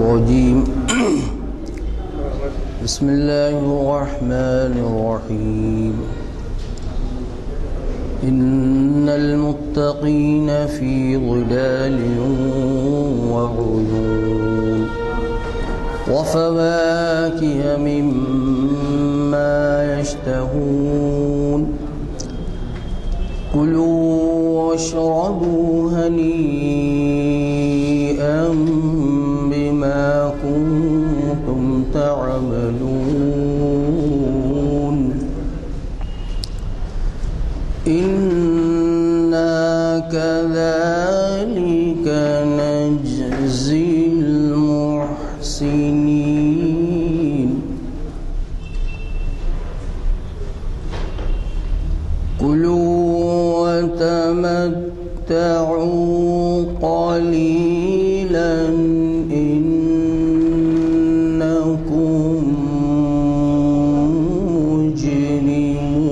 الرجيم بسم الله الرحمن الرحيم إن المتقين في ظلال وعيون وفواكه مما يشتهون كلوا واشربوا هنيئا بما كنتم تعملون إنا كذلك نجزي المحسنين كلوا وتمتعوا قليلا إنكم مجرمون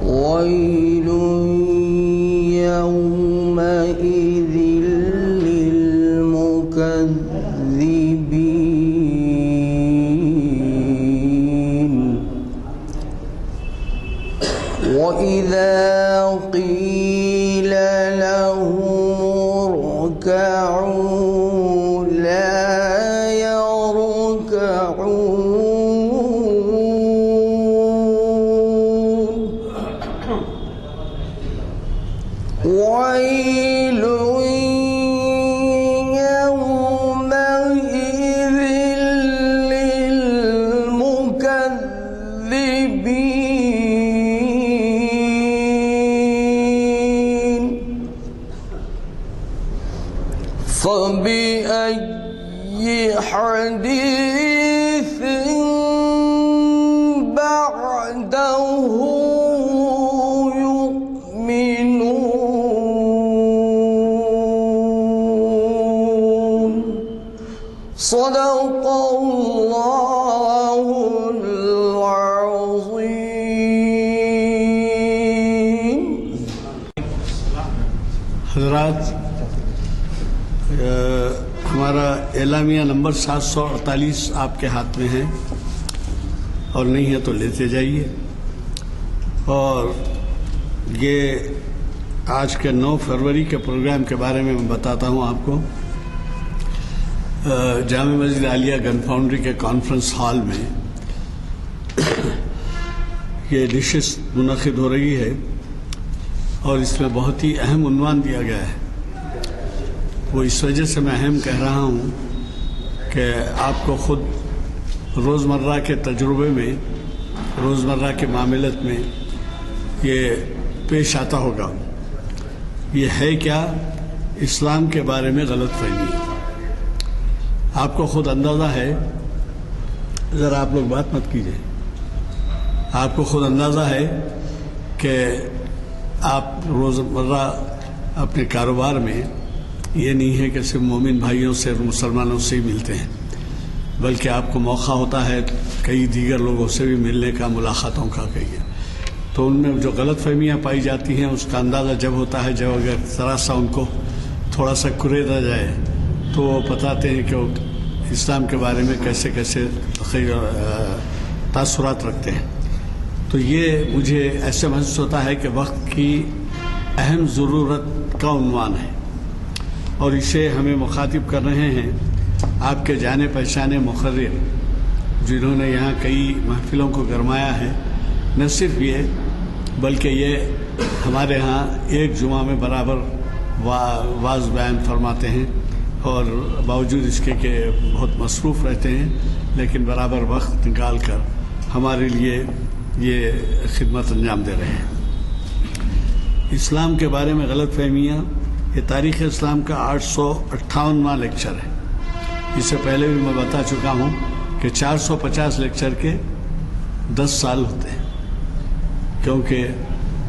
ويل يومئذ للمكذبين وإذا قيل لهم اركعوا لا يركعون ويل يومئذ للمكذبين فبأي حديث بعده يؤمنون صدق الله العظيم. حضرات، ہمارا اعلامیہ نمبر 748 آپ کے ہاتھ میں ہے، اور نہیں ہے تو لیتے جائیے. اور یہ آج کے 9 فروری کے پروگرام کے بارے میں بتاتا ہوں آپ کو. جامع مسجد عالیہ گن فاؤنڈری کے کانفرنس ہال میں یہ نشست منعقد ہو رہی ہے، اور اس میں بہت ہی اہم عنوان دیا گیا ہے. وہ اس وجہ سے میں اہم کہہ رہا ہوں کہ آپ کو خود روزمرہ کے تجربے میں، روزمرہ کے معاملت میں یہ پیش آتا ہوگا. یہ ہے کیا؟ اسلام کے بارے میں غلط فہمی. آپ کو خود اندازہ ہے، ذرا آپ لوگ بات مت کیجیے، آپ کو خود اندازہ ہے کہ آپ روزمرہ اپنے کاروبار میں یہ نہیں ہے کہ صرف مومن بھائیوں سے، مسلمانوں سے ہی ملتے ہیں، بلکہ آپ کو موقع ہوتا ہے کئی دیگر لوگوں سے بھی ملنے کا، ملاقاتوں کا. کہیے تو ان میں جو غلط فہمیاں پائی جاتی ہیں اس کا اندازہ جب ہوتا ہے جب اگر ذرا سا ان کو تھوڑا سا کریدا جائے تو وہ بتاتے ہیں کہ وہ اسلام کے بارے میں کیسے کیسے تاثرات رکھتے ہیں. تو یہ مجھے ایسے محسوس ہوتا ہے کہ وقت کی اہم ضرورت کا عنوان ہے، اور اسے ہمیں مخاطب کر رہے ہیں آپ کے جانے پہچانے مقرر، جنہوں نے یہاں کئی محفلوں کو گرمایا ہے. نہ صرف یہ بلکہ یہ ہمارے ہاں ایک جمعہ میں برابر واعظ بیان فرماتے ہیں، اور باوجود اس کے کہ بہت مصروف رہتے ہیں لیکن برابر وقت نکال کر ہمارے لیے یہ خدمت انجام دے رہے ہیں. اسلام کے بارے میں غلط فہمیاں، یہ تاریخ اسلام کا 858واں لیکچر ہے. اس سے پہلے بھی میں بتا چکا ہوں کہ 450 لیکچر کے 10 سال ہوتے ہیں، کیونکہ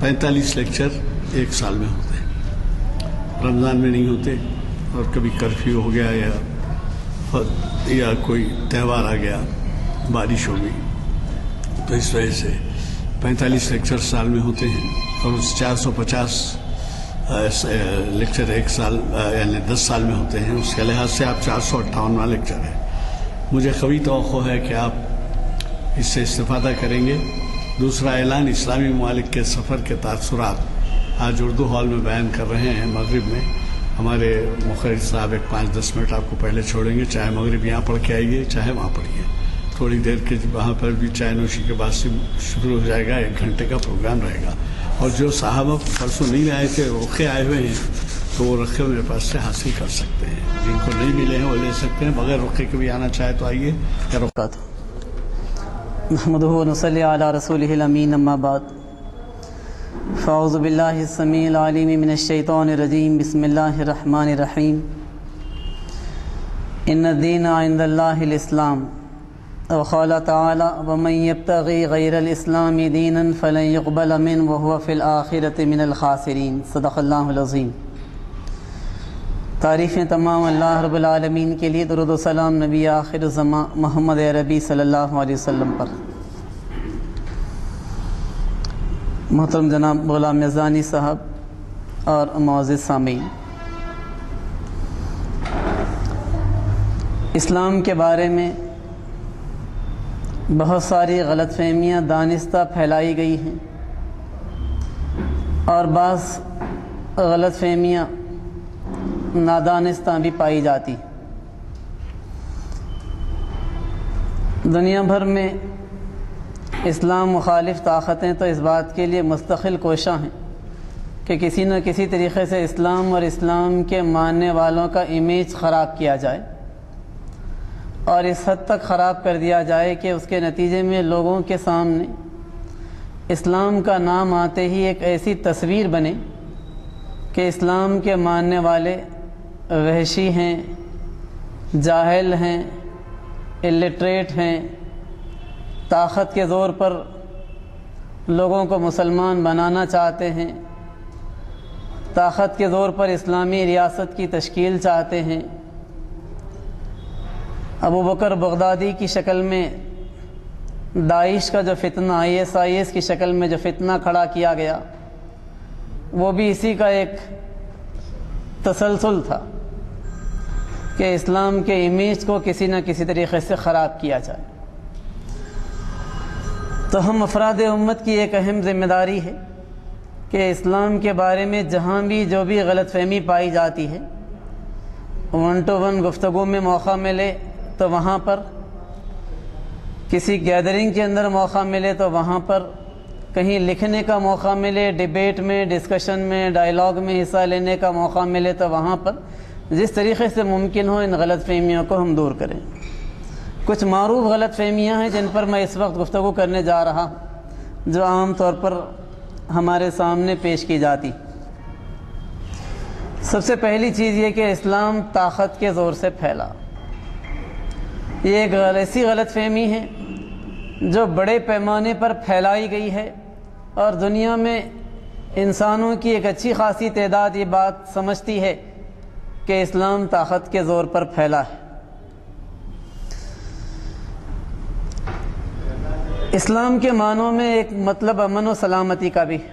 45 لیکچر ایک سال میں ہوتے ہیں. رمضان میں نہیں ہوتے، اور کبھی کرفیو ہو گیا یا کوئی تہوار آ گیا، بارش ہو گئی، تو اس وجہ سے 45 لیکچر سال میں ہوتے ہیں. اور اس 450 لیکچر 1 سال یعنی 10 سال میں ہوتے ہیں، اس کے لحاظ سے آپ 458واں لیکچر ہے۔ مجھے قوی توقع ہے کہ آپ اس سے استفادہ کریں گے۔ دوسرا اعلان اسلامی ممالک کے سفر کے تاثرات آج اردو ہال میں بیان کر رہے ہیں مغرب میں۔ ہمارے مخرج صاحب 5-10 منٹ آپ کو پہلے چھوڑیں گے، چاہے مغرب یہاں پڑھ کے آئیے چاہے وہاں پڑھیے۔ تھوڑی دیر کے وہاں پر بھی چائے نوشی کے بعد سے شروع ہو جائے گا، 1 گھنٹے کا پروگرام رہے گا۔ اور جو صحابہ پرسوں نہیں آئے تھے، رخے آئے ہوئے ہیں، تو وہ رخے میرے پاس سے حاصل کر سکتے ہیں۔ جن کو نہیں ملے ہیں وہ لے سکتے ہیں، بغیر رخے کے بھی آنا چاہے تو آئیے۔ نحمدہ و نصلی علی رسولہ الامین، اما بعد، فاعوذ باللہ السمیع العلیم من الشیطان الرجیم، بسم اللہ الرحمن الرحیم۔ ان الدین عند اللہ الاسلام، وقال تعالی ومن یبتغی غیر الاسلام دینا فلن یقبل منہ وہو فی الآخرۃ من الخاسرین۔ صدق اللہ العظیم۔ تعریفیں تمام اللہ رب العالمین کے لیے، درود و سلام نبی آخر زمان محمد عربی صلی اللہ علیہ وسلم پر۔ محترم جناب غلام میزانی صاحب اور معزز سامعین، اسلام کے بارے میں بہت ساری غلط فہمیاں دانستہ پھیلائی گئی ہیں، اور بعض غلط فہمیاں نادانستہ بھی پائی جاتی۔ دنیا بھر میں اسلام مخالف طاقتیں تو اس بات کے لیے مستقل کوشاں ہیں کہ کسی نہ کسی طریقے سے اسلام اور اسلام کے ماننے والوں کا امیج خراب کیا جائے، اور اس حد تک خراب کر دیا جائے کہ اس کے نتیجے میں لوگوں کے سامنے اسلام کا نام آتے ہی ایک ایسی تصویر بنے کہ اسلام کے ماننے والے وحشی ہیں، جاہل ہیں، الٹریٹ ہیں، طاقت کے زور پر لوگوں کو مسلمان بنانا چاہتے ہیں، طاقت کے زور پر اسلامی ریاست کی تشکیل چاہتے ہیں۔ ابو بکر بغدادی کی شکل میں داعش کا جو فتنہ، ISIS کی شکل میں جو فتنہ کھڑا کیا گیا، وہ بھی اسی کا ایک تسلسل تھا کہ اسلام کے امیج کو کسی نہ کسی طریقے سے خراب کیا جائے۔ تو ہم افراد امت کی ایک اہم ذمہ داری ہے کہ اسلام کے بارے میں جہاں بھی جو بھی غلط فہمی پائی جاتی ہے، 1 to 1 گفتگو میں موقع ملے تو وہاں پر، کسی گیدرنگ کے اندر موقع ملے تو وہاں پر، کہیں لکھنے کا موقع ملے، ڈیبیٹ میں، ڈسکشن میں، ڈائیلاگ میں حصہ لینے کا موقع ملے تو وہاں پر جس طریقے سے ممکن ہو ان غلط فہمیوں کو ہم دور کریں۔ کچھ معروف غلط فہمیاں ہیں جن پر میں اس وقت گفتگو کرنے جا رہا ہوں، جو عام طور پر ہمارے سامنے پیش کی جاتی۔ سب سے پہلی چیز یہ کہ اسلام طاقت کے زور سے پھیلا۔ یہ ایک ایسی غلط فہمی ہے جو بڑے پیمانے پر پھیلائی گئی ہے، اور دنیا میں انسانوں کی ایک اچھی خاصی تعداد یہ بات سمجھتی ہے کہ اسلام طاقت کے زور پر پھیلا ہے۔ اسلام کے معنوں میں ایک مطلب امن و سلامتی کا بھی ہے،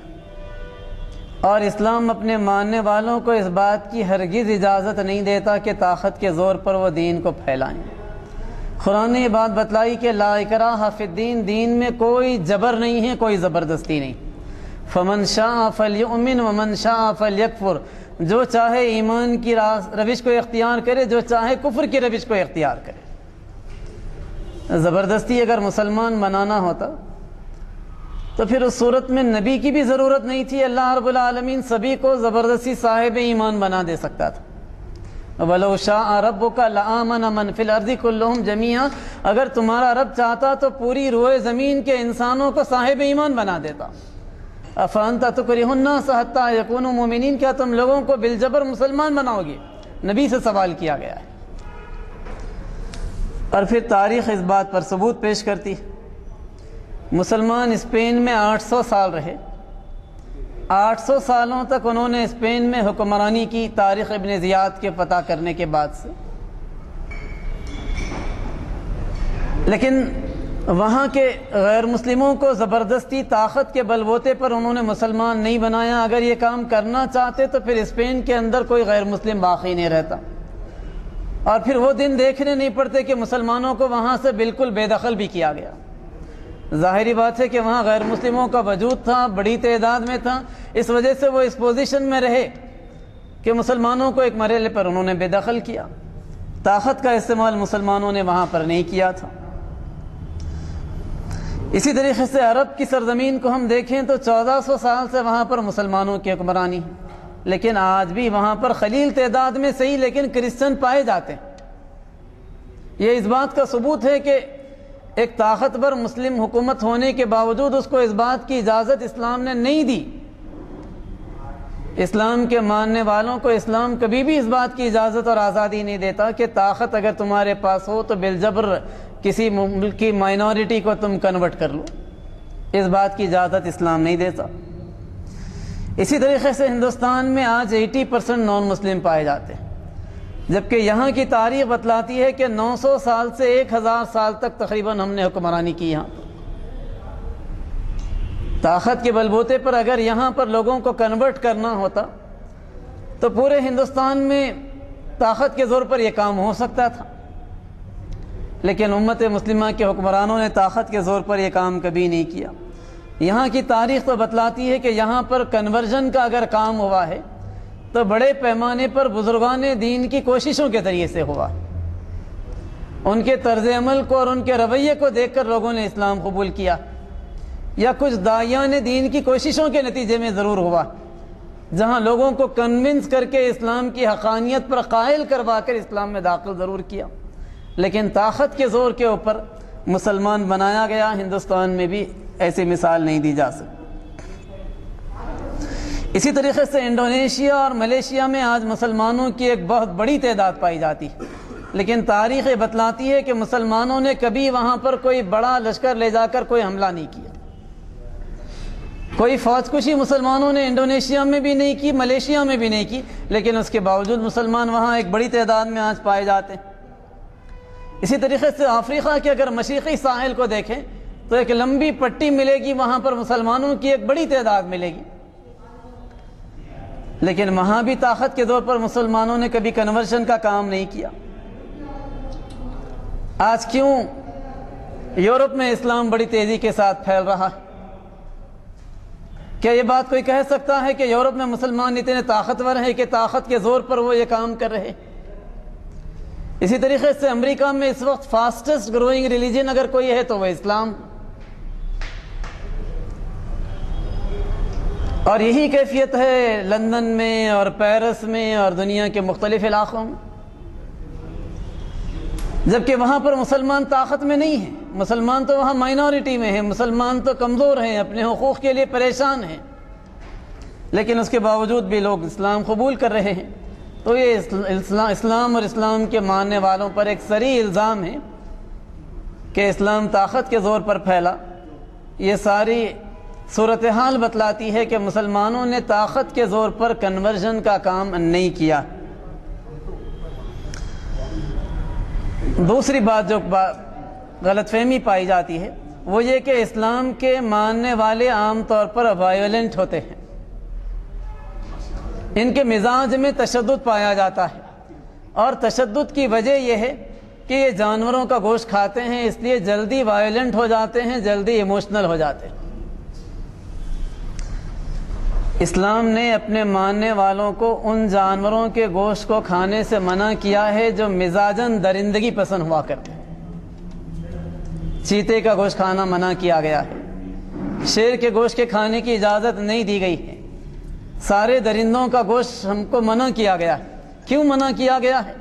اور اسلام اپنے ماننے والوں کو اس بات کی ہرگز اجازت نہیں دیتا کہ طاقت کے زور پر وہ دین کو پھیلائیں۔ قرآن نے یہ بات بتلائی کہ لا اکراہ فی الدین، دین میں کوئی جبر نہیں ہے، کوئی زبردستی نہیں۔ فمن شاء فلیؤمن ومن شاء فلیکفر، جو چاہے ایمان کی روش کو اختیار کرے، جو چاہے کفر کی روش کو اختیار کرے۔ زبردستی اگر مسلمان بنانا ہوتا تو پھر اس صورت میں نبی کی بھی ضرورت نہیں تھی، اللہ رب العالمین سبھی کو زبردستی صاحب ایمان بنا دے سکتا تھا۔ وَلَوْ شَاءَ رَبُّكَ لَآمَنَ مَنْ فِي الْأَرْضِ كُلُّهُمْ جَمِيعًا، اگر تمہارا رب چاہتا تو پوری روئے زمین کے انسانوں کو صاحب ایمان بنا دیتا۔ أَفَأَنْتَ تُكْرِهُ النَّاسَ حَتَّى يَكُونُوا مُؤْمِنِينَ، کیا تم لوگوں کو بالجبر مسلمان بناؤ گے؟ نبی سے سوال کیا گیا ہے، اور پھر تاریخ اس بات پر ثبوت پیش کرتی ہے۔ مسلمان اسپین میں 800 سال رہے، 800 سالوں تک انہوں نے اسپین میں حکمرانی کی، تاریخ ابن زیاد کے پتہ کرنے کے بعد سے۔ لیکن وہاں کے غیر مسلموں کو زبردستی طاقت کے بل بوتے پر انہوں نے مسلمان نہیں بنایا۔ اگر یہ کام کرنا چاہتے تو پھر اسپین کے اندر کوئی غیر مسلم باقی نہیں رہتا، اور پھر وہ دن دیکھنے نہیں پڑتے کہ مسلمانوں کو وہاں سے بالکل بے دخل بھی کیا گیا۔ ظاہری بات ہے کہ وہاں غیر مسلموں کا وجود تھا، بڑی تعداد میں تھا، اس وجہ سے وہ اس پوزیشن میں رہے کہ مسلمانوں کو ایک مرحلے پر انہوں نے بے دخل کیا۔ طاقت کا استعمال مسلمانوں نے وہاں پر نہیں کیا تھا۔ اسی طریقے سے عرب کی سرزمین کو ہم دیکھیں تو 1400 سال سے وہاں پر مسلمانوں کی حکمرانی ہے، لیکن آج بھی وہاں پر قلیل تعداد میں صحیح لیکن کرسچن پائے جاتے ہیں۔ یہ اس بات کا ثبوت ہے کہ ایک طاقتور مسلم حکومت ہونے کے باوجود اس کو اس بات کی اجازت اسلام نے نہیں دی۔ اسلام کے ماننے والوں کو اسلام کبھی بھی اس بات کی اجازت اور آزادی نہیں دیتا کہ طاقت اگر تمہارے پاس ہو تو بالجبر کسی ملک کی مائنورٹی کو تم کنورٹ کر لو، اس بات کی اجازت اسلام نہیں دیتا۔ اسی طریقے سے ہندوستان میں آج 80% نان مسلم پائے جاتے ہیں، جبکہ یہاں کی تاریخ بتلاتی ہے کہ 900 سال سے 1000 سال تک تقریباً ہم نے حکمرانی کی یہاں پر۔ طاقت کے بل بوتے پر اگر یہاں پر لوگوں کو کنورٹ کرنا ہوتا تو پورے ہندوستان میں طاقت کے زور پر یہ کام ہو سکتا تھا، لیکن امت مسلمہ کے حکمرانوں نے طاقت کے زور پر یہ کام کبھی نہیں کیا۔ یہاں کی تاریخ تو بتلاتی ہے کہ یہاں پر کنورژن کا اگر کام ہوا ہے تو بڑے پیمانے پر بزرگان دین کی کوششوں کے ذریعے سے ہوا، ان کے طرز عمل کو اور ان کے رویے کو دیکھ کر لوگوں نے اسلام قبول کیا، یا کچھ داعیان دین کی کوششوں کے نتیجے میں ضرور ہوا، جہاں لوگوں کو کنونس کر کے اسلام کی حقانیت پر قائل کروا کر اسلام میں داخل ضرور کیا، لیکن طاقت کے زور کے اوپر مسلمان بنایا گیا۔ ہندوستان میں بھی ایسی مثال نہیں دی جا سکتی۔ اسی طریقے سے انڈونیشیا اور ملیشیا میں آج مسلمانوں کی ایک بہت بڑی تعداد پائی جاتی ہے، لیکن تاریخ بتلاتی ہے کہ مسلمانوں نے کبھی وہاں پر کوئی بڑا لشکر لے جا کر کوئی حملہ نہیں کیا، کوئی فوج کشی مسلمانوں نے انڈونیشیا میں بھی نہیں کی، ملیشیا میں بھی نہیں کی، لیکن اس کے باوجود مسلمان وہاں ایک بڑی تعداد میں آج پائے جاتے ہیں۔ اسی طریقے سے افریقہ کے اگر مشرقی ساحل کو دیکھیں تو ایک لمبی پٹی ملے گی، وہاں پر مسلمانوں کی ایک بڑی تعداد ملے گی، لیکن وہاں بھی طاقت کے طور پر مسلمانوں نے کبھی کنورژن کا کام نہیں کیا۔ آج کیوں یورپ میں اسلام بڑی تیزی کے ساتھ پھیل رہا ہے؟ کیا یہ بات کوئی کہہ سکتا ہے کہ یورپ میں مسلمان اتنے طاقتور ہیں کہ طاقت کے زور پر وہ یہ کام کر رہے؟ اسی طریقے سے امریکہ میں اس وقت فاسٹسٹ گروئنگ ریلیجن اگر کوئی ہے تو وہ اسلام، اور یہی کیفیت ہے لندن میں اور پیرس میں اور دنیا کے مختلف علاقوں میں، جبکہ وہاں پر مسلمان طاقت میں نہیں ہیں، مسلمان تو وہاں مائنورٹی میں ہیں، مسلمان تو کمزور ہیں، اپنے حقوق کے لیے پریشان ہیں، لیکن اس کے باوجود بھی لوگ اسلام قبول کر رہے ہیں۔ تو یہ اسلام اور اسلام کے ماننے والوں پر ایک صریح الزام ہے کہ اسلام طاقت کے زور پر پھیلا۔ یہ ساری صورتحال بتلاتی ہے کہ مسلمانوں نے طاقت کے زور پر کنورژن کا کام نہیں کیا۔ دوسری بات جو غلط فہمی پائی جاتی ہے وہ یہ کہ اسلام کے ماننے والے عام طور پر وائلنٹ ہوتے ہیں، ان کے مزاج میں تشدد پایا جاتا ہے، اور تشدد کی وجہ یہ ہے کہ یہ جانوروں کا گوشت کھاتے ہیں، اس لیے جلدی وائلنٹ ہو جاتے ہیں، جلدی ایموشنل ہو جاتے ہیں۔ اسلام نے اپنے ماننے والوں کو ان جانوروں کے گوشت کو کھانے سے منع کیا ہے جو مزاجاً درندگی پسند ہوا کرتے ہیں۔ چیتے کا گوشت کھانا منع کیا گیا ہے، شیر کے گوشت کے کھانے کی اجازت نہیں دی گئی ہے، سارے درندوں کا گوشت ہم کو منع کیا گیا ہے۔ کیوں منع کیا گیا ہے؟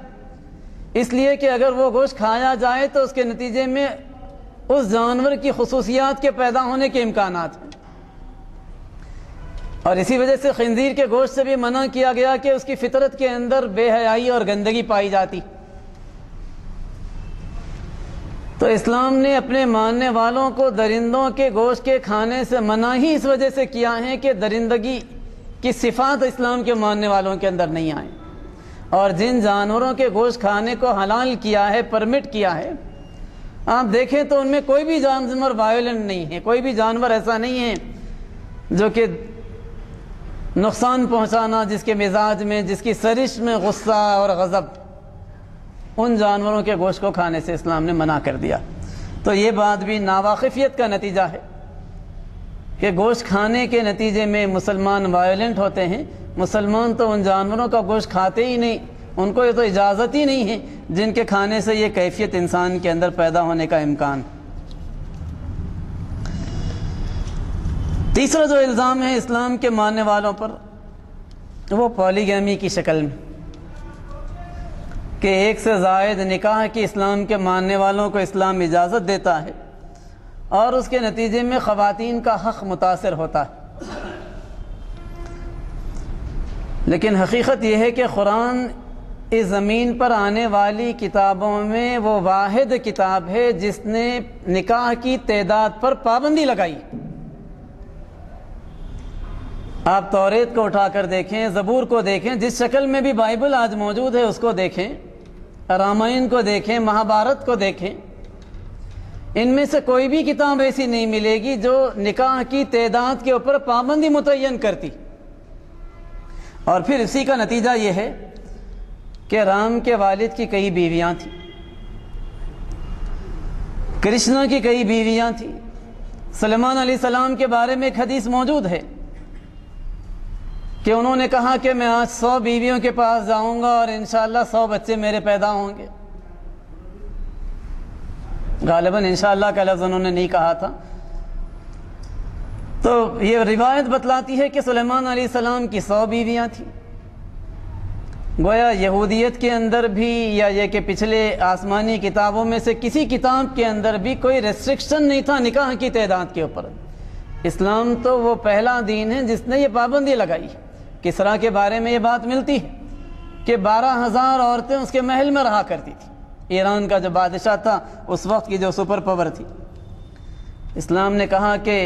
اس لیے کہ اگر وہ گوشت کھایا جائے تو اس کے نتیجے میں اس جانور کی خصوصیات کے پیدا ہونے کے امکانات ہیں، اور اسی وجہ سے خنزیر کے گوشت سے بھی منع کیا گیا کہ اس کی فطرت کے اندر بے حیائی اور گندگی پائی جاتی۔ تو اسلام نے اپنے ماننے والوں کو درندوں کے گوشت کے کھانے سے منع ہی اس وجہ سے کیا ہے کہ درندگی کی صفات اسلام کے ماننے والوں کے اندر نہیں آئیں، اور جن جانوروں کے گوشت کھانے کو حلال کیا ہے، پرمٹ کیا ہے، آپ دیکھیں تو ان میں کوئی بھی جانور وائلنٹ نہیں ہے، کوئی بھی جانور ایسا نہیں ہے جو کہ نقصان پہنچانا، جس کے مزاج میں، جس کی سرش میں غصہ اور غضب، ان جانوروں کے گوشت کو کھانے سے اسلام نے منع کر دیا۔ تو یہ بات بھی ناواقفیت کا نتیجہ ہے کہ گوشت کھانے کے نتیجے میں مسلمان وائلنٹ ہوتے ہیں۔ مسلمان تو ان جانوروں کا گوشت کھاتے ہی نہیں، ان کو یہ تو اجازت ہی نہیں ہے جن کے کھانے سے یہ کیفیت انسان کے اندر پیدا ہونے کا امکان۔ تیسرا جو الزام ہے اسلام کے ماننے والوں پر، وہ پالیگیمی کی شکل میں، کہ ایک سے زائد نکاح کی اسلام کے ماننے والوں کو اسلام اجازت دیتا ہے اور اس کے نتیجے میں خواتین کا حق متاثر ہوتا ہے۔ لیکن حقیقت یہ ہے کہ قرآن اس زمین پر آنے والی کتابوں میں وہ واحد کتاب ہے جس نے نکاح کی تعداد پر پابندی لگائی۔ آپ توریت کو اٹھا کر دیکھیں، زبور کو دیکھیں، جس شکل میں بھی بائبل آج موجود ہے اس کو دیکھیں، رامائن کو دیکھیں، مہابھارت کو دیکھیں، ان میں سے کوئی بھی کتاب ایسی نہیں ملے گی جو نکاح کی تعداد کے اوپر پابندی متعین کرتی۔ اور پھر اسی کا نتیجہ یہ ہے کہ رام کے والد کی کئی بیویاں تھیں، کرشنا کی کئی بیویاں تھیں۔ سلیمان علیہ السلام کے بارے میں ایک حدیث موجود ہے کہ انہوں نے کہا کہ میں آج 100 بیویوں کے پاس جاؤں گا اور انشاءاللہ 100 بچے میرے پیدا ہوں گے۔ غالباً انشاءاللہ کا لفظ انہوں نے نہیں کہا تھا۔ تو یہ روایت بتلاتی ہے کہ سلیمان علیہ السلام کی 100 بیویاں تھیں۔ گویا یہودیت کے اندر بھی، یا یہ کہ پچھلے آسمانی کتابوں میں سے کسی کتاب کے اندر بھی کوئی ریسٹرکشن نہیں تھا نکاح کی تعداد کے اوپر۔ اسلام تو وہ پہلا دین ہے جس نے یہ پابندی لگائی۔ کسریٰ کے بارے میں یہ بات ملتی ہے کہ 12,000 عورتیں اس کے محل میں رہا کرتی تھیں۔ ایران کا جو بادشاہ تھا اس وقت کی جو سپر پاور تھی، اسلام نے کہا کہ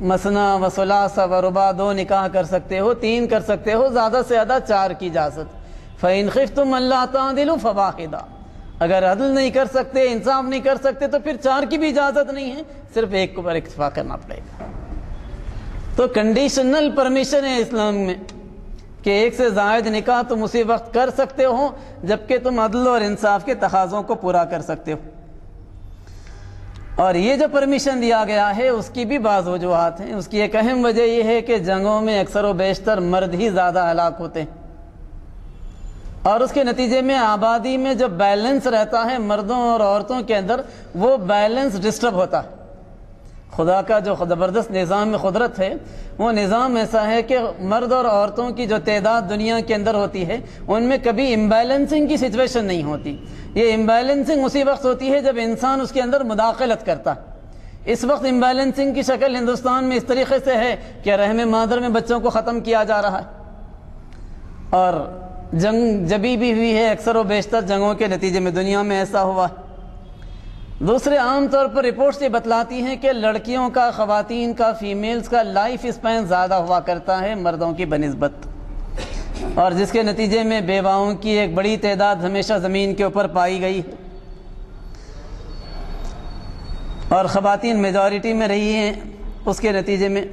مثنیٰ و ثلاث و رباع 2 نکاح کر سکتے ہو، 3 کر سکتے ہو، زیادہ سے زیادہ 4 کی اجازت۔ فَإِنْ خِفْتُمْ أَلَّا تَعْدِلُوا فَوَاحِدَةً، اگر عدل نہیں کر سکتے، انصاف نہیں کر سکتے تو پھر 4 کی بھی اجازت نہیں ہے، صرف 1 پر اکتفا کرنا پڑے گا۔ تو کنڈیشنل پرمیشن ہے اسلام میں کہ 1 سے زائد نکاح تم اسی وقت کر سکتے ہو جبکہ تم عدل اور انصاف کے تقاضوں کو پورا کر سکتے ہو۔ اور یہ جو پرمیشن دیا گیا ہے اس کی بھی بعض وجوہات ہیں۔ اس کی ایک اہم وجہ یہ ہے کہ جنگوں میں اکثر و بیشتر مرد ہی زیادہ ہلاک ہوتے ہیں، اور اس کے نتیجے میں آبادی میں جو بیلنس رہتا ہے مردوں اور عورتوں کے اندر، وہ بیلنس ڈسٹرب ہوتا ہے۔ خدا کا جو زبردست نظام قدرت ہے، وہ نظام ایسا ہے کہ مرد اور عورتوں کی جو تعداد دنیا کے اندر ہوتی ہے ان میں کبھی امبیلنسنگ کی سچویشن نہیں ہوتی۔ یہ امبیلنسنگ اسی وقت ہوتی ہے جب انسان اس کے اندر مداخلت کرتا ہے۔ اس وقت امبیلنسنگ کی شکل ہندوستان میں اس طریقے سے ہے کہ رحم مادر میں بچوں کو ختم کیا جا رہا ہے، اور جنگ جبھی بھی ہوئی ہے، اکثر و بیشتر جنگوں کے نتیجے میں دنیا میں ایسا ہوا ہے۔ دوسرے عام طور پر رپورٹس یہ بتلاتی ہیں کہ لڑکیوں کا، خواتین کا، فیمیلز کا لائف اسپین زیادہ ہوا کرتا ہے مردوں کی بنسبت، اور جس کے نتیجے میں بیواؤں کی ایک بڑی تعداد ہمیشہ زمین کے اوپر پائی گئی ہے، اور خواتین میجورٹی میں رہی ہیں۔ اس کے نتیجے میں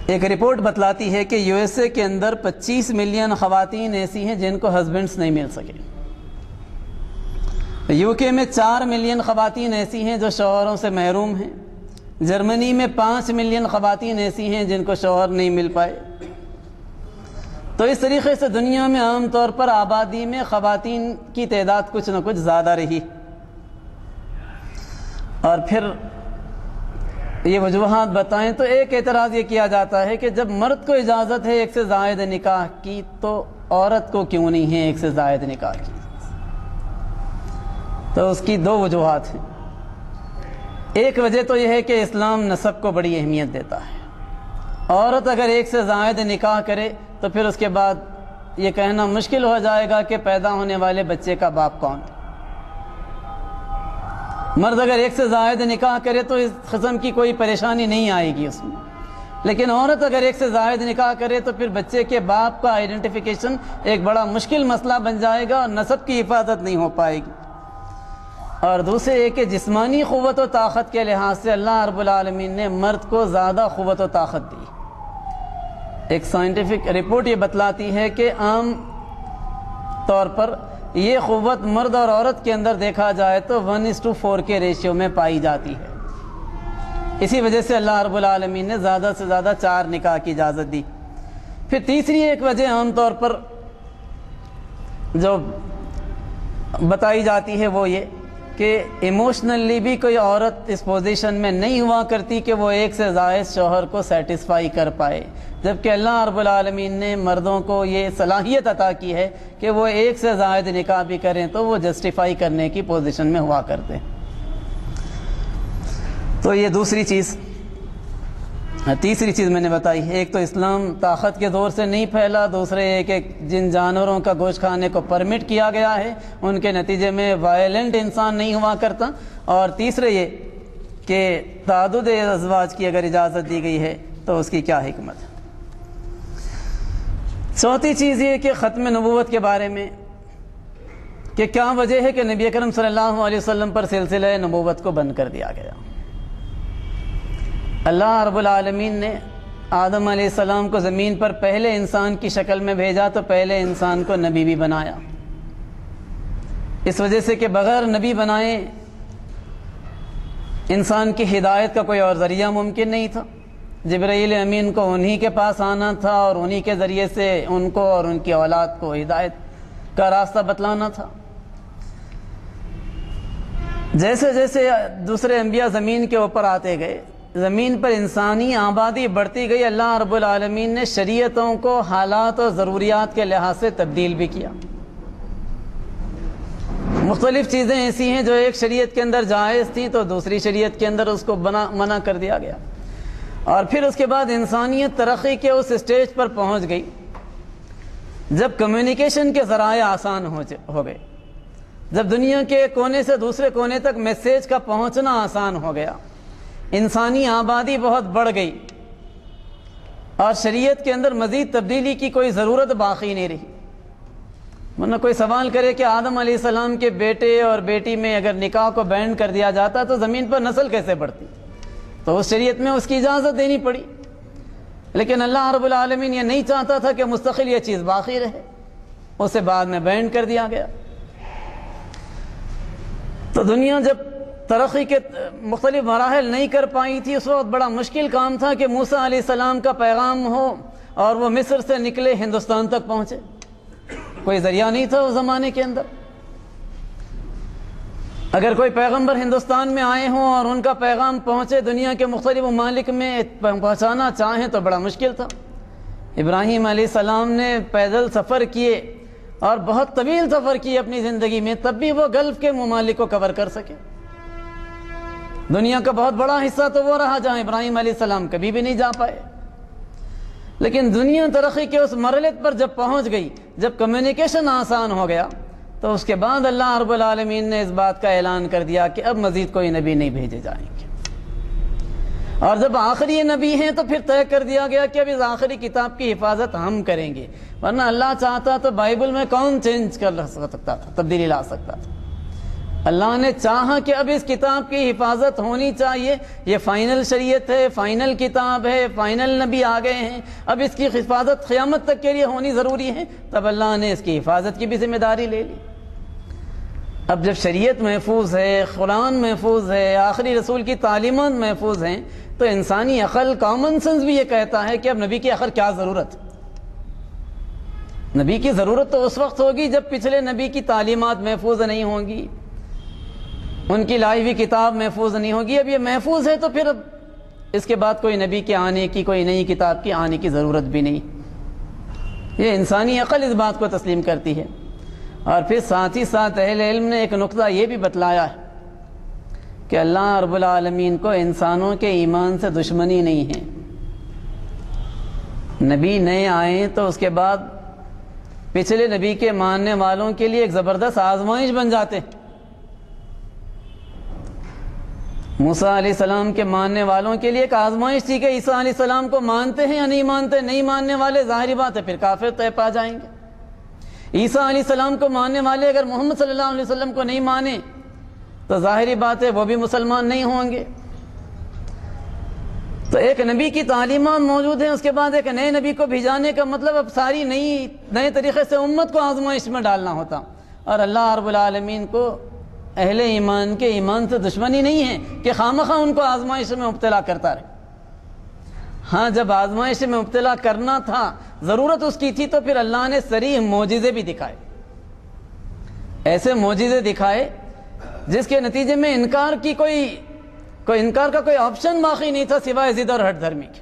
ایک رپورٹ بتلاتی ہے کہ یو ایس اے کے اندر 25 ملین خواتین ایسی ہیں جن کو ہسبینڈز نہیں مل سکے۔ یو کے میں 4 ملین خواتین ایسی ہیں جو شوہروں سے محروم ہیں۔ جرمنی میں 5 ملین خواتین ایسی ہیں جن کو شوہر نہیں مل پائے۔ تو اس طریقے سے دنیا میں عام طور پر آبادی میں خواتین کی تعداد کچھ نہ کچھ زیادہ رہی۔ اور پھر یہ وجوہات بتائیں تو ایک اعتراض یہ کیا جاتا ہے کہ جب مرد کو اجازت ہے 1 سے زائد نکاح کی تو عورت کو کیوں نہیں ہے 1 سے زائد نکاح کی؟ تو اس کی 2 وجوہات ہیں۔ ایک وجہ تو یہ ہے کہ اسلام نسب کو بڑی اہمیت دیتا ہے۔ عورت اگر 1 سے زائد نکاح کرے تو پھر اس کے بعد یہ کہنا مشکل ہو جائے گا کہ پیدا ہونے والے بچے کا باپ کون ہے۔ مرد اگر 1 سے زائد نکاح کرے تو اس قسم کی کوئی پریشانی نہیں آئے گی اس میں، لیکن عورت اگر 1 سے زائد نکاح کرے تو پھر بچے کے باپ کا آئیڈینٹیفیکیشن ایک بڑا مشکل مسئلہ بن جائے گا اور نسب کی حفاظت نہیں ہو پائے گی۔ اور دوسرے یہ کہ جسمانی قوت و طاقت کے لحاظ سے اللہ رب العالمین نے مرد کو زیادہ قوت و طاقت دی۔ ایک سائنٹیفک رپورٹ یہ بتلاتی ہے کہ عام طور پر یہ قوت مرد اور عورت کے اندر دیکھا جائے تو 1:4 کے ریشیو میں پائی جاتی ہے۔ اسی وجہ سے اللہ رب العالمین نے زیادہ سے زیادہ 4 نکاح کی اجازت دی۔ پھر تیسری ایک وجہ عام طور پر جو بتائی جاتی ہے وہ یہ کہ ایموشنلی بھی کوئی عورت اس پوزیشن میں نہیں ہوا کرتی کہ وہ ایک سے زائد شوہر کو سیٹسفائی کر پائے، جبکہ اللہ رب العالمین نے مردوں کو یہ صلاحیت عطا کی ہے کہ وہ ایک سے زائد نکاح بھی کریں تو وہ جسٹیفائی کرنے کی پوزیشن میں ہوا کرتے ہیں۔ تو یہ دوسری چیز۔ تیسری چیز میں نے بتائی، ایک تو اسلام طاقت کے زور سے نہیں پھیلا، دوسرے یہ کہ جن جانوروں کا گوشت کھانے کو پرمٹ کیا گیا ہے ان کے نتیجے میں وائلنٹ انسان نہیں ہوا کرتا، اور تیسرے یہ کہ تعدد ازواج کی اگر اجازت دی گئی ہے تو اس کی کیا حکمت ہے۔ چوتھی چیز یہ کہ ختم نبوت کے بارے میں کہ کیا وجہ ہے کہ نبی اکرم صلی اللہ علیہ وسلم پر سلسلہ نبوت کو بند کر دیا گیا۔ اللہ رب العالمین نے آدم علیہ السلام کو زمین پر پہلے انسان کی شکل میں بھیجا تو پہلے انسان کو نبی بھی بنایا، اس وجہ سے کہ بغیر نبی بنائے انسان کی ہدایت کا کوئی اور ذریعہ ممکن نہیں تھا۔ جبرائیل امین کو انہی کے پاس آنا تھا اور انہی کے ذریعے سے ان کو اور ان کی اولاد کو ہدایت کا راستہ بتلانا تھا۔ جیسے جیسے دوسرے انبیاء زمین کے اوپر آتے گئے، زمین پر انسانی آبادی بڑھتی گئی، اللہ رب العالمین نے شریعتوں کو حالات اور ضروریات کے لحاظ سے تبدیل بھی کیا۔ مختلف چیزیں ایسی ہیں جو ایک شریعت کے اندر جائز تھیں تو دوسری شریعت کے اندر اس کو منع کر دیا گیا، اور پھر اس کے بعد انسانیت ترقی کے اس اسٹیج پر پہنچ گئی جب کمیونیکیشن کے ذرائع آسان ہو گئے، جب دنیا کے کونے سے دوسرے کونے تک میسیج کا پہنچنا آسان ہو گیا، انسانی آبادی بہت بڑھ گئی اور شریعت کے اندر مزید تبدیلی کی کوئی ضرورت باقی نہیں رہی۔ ورنہ کوئی سوال کرے کہ آدم علیہ السلام کے بیٹے اور بیٹی میں اگر نکاح کو بینڈ کر دیا جاتا تو زمین پر نسل کیسے بڑھتی؟ تو اس شریعت میں اس کی اجازت دینی پڑی، لیکن اللہ رب العالمین یہ نہیں چاہتا تھا کہ مستقل یہ چیز باقی رہے، اسے بعد میں بینڈ کر دیا گیا۔ تو دنیا جب ترقی کے مختلف مراحل نہیں کر پائی تھی، اس وقت بڑا مشکل کام تھا کہ موسیٰ علیہ السلام کا پیغام ہو اور وہ مصر سے نکلے ہندوستان تک پہنچے۔ کوئی ذریعہ نہیں تھا اس زمانے کے اندر۔ اگر کوئی پیغمبر ہندوستان میں آئے ہوں اور ان کا پیغام پہنچے دنیا کے مختلف ممالک میں پہنچانا چاہیں تو بڑا مشکل تھا۔ ابراہیم علیہ السلام نے پیدل سفر کیے اور بہت طویل سفر کیے اپنی زندگی میں، تب بھی وہ گلف کے ممالک کو کور کر سکے۔ دنیا کا بہت بڑا حصہ تو وہ رہا جہاں ابراہیم علیہ السلام کبھی بھی نہیں جا پائے۔ لیکن دنیا ترقی کے اس مرحلے پر جب پہنچ گئی، جب کمیونیکیشن آسان ہو گیا، تو اس کے بعد اللہ رب العالمین نے اس بات کا اعلان کر دیا کہ اب مزید کوئی نبی نہیں بھیجے جائیں گے، اور جب آخری نبی ہیں تو پھر طے کر دیا گیا کہ اب اس آخری کتاب کی حفاظت ہم کریں گے، ورنہ اللہ چاہتا تو بائبل میں کون چینج کر سکتا تھا، تبدیلی لا سکتا تھا۔ اللہ نے چاہا کہ اب اس کتاب کی حفاظت ہونی چاہیے، یہ فائنل شریعت ہے، فائنل کتاب ہے، فائنل نبی آ گئے ہیں، اب اس کی حفاظت قیامت تک کے لیے ہونی ضروری ہے، تب اللہ نے اس کی حفاظت کی بھی ذمہ داری لے لی۔ اب جب شریعت محفوظ ہے، قرآن محفوظ ہے، آخری رسول کی تعلیمات محفوظ ہیں، تو انسانی عقل، کامن سینس بھی یہ کہتا ہے کہ اب نبی کی آخر کیا ضرورت؟ نبی کی ضرورت تو اس وقت ہوگی جب پچھلے نبی کی تعلیمات محفوظ نہیں ہوں گی، ان کی لائی ہوئی کتاب محفوظ نہیں ہوگی۔ اب یہ محفوظ ہے تو پھر اب اس کے بعد کوئی نبی کے آنے کی، کوئی نئی کتاب کی آنے کی ضرورت بھی نہیں۔ یہ انسانی عقل اس بات کو تسلیم کرتی ہے۔ اور پھر ساتھ ہی ساتھ اہل علم نے ایک نقطہ یہ بھی بتلایا ہے کہ اللہ رب العالمین کو انسانوں کے ایمان سے دشمنی نہیں ہے۔ نبی نئے آئیں تو اس کے بعد پچھلے نبی کے ماننے والوں کے لیے ایک زبردست آزمائش بن جاتے ہیں۔ موسیٰ علیہ السلام کے ماننے والوں کے لیے ایک آزمائش تھی کہ عیسیٰ علیہ السلام کو مانتے ہیں یا نہیں مانتے، نہیں ماننے والے ظاہری بات ہے پھر کافر طے پا جائیں گے۔ عیسیٰ علیہ السلام کو ماننے والے اگر محمد صلی اللہ علیہ وسلم کو نہیں مانے تو ظاہری بات ہے وہ بھی مسلمان نہیں ہوں گے۔ تو ایک نبی کی تعلیمات موجود ہیں، اس کے بعد ایک نئے نبی کو بھیجانے کا مطلب اب ساری نئے طریقے سے امت کو آزمائش میں ڈالنا ہوتا، اور اللہ رب العالمین کو اہل ایمان کے ایمان سے دشمنی نہیں ہے کہ خامخواہ ان کو آزمائش میں مبتلا کرتا رہے۔ ہاں جب آزمائش میں مبتلا کرنا تھا، ضرورت اس کی تھی، تو پھر اللہ نے صریح معجزے بھی دکھائے، ایسے معجزے دکھائے جس کے نتیجے میں انکار کا کوئی آپشن باقی نہیں تھا سوائے ضد اور ہٹ دھرمی کے۔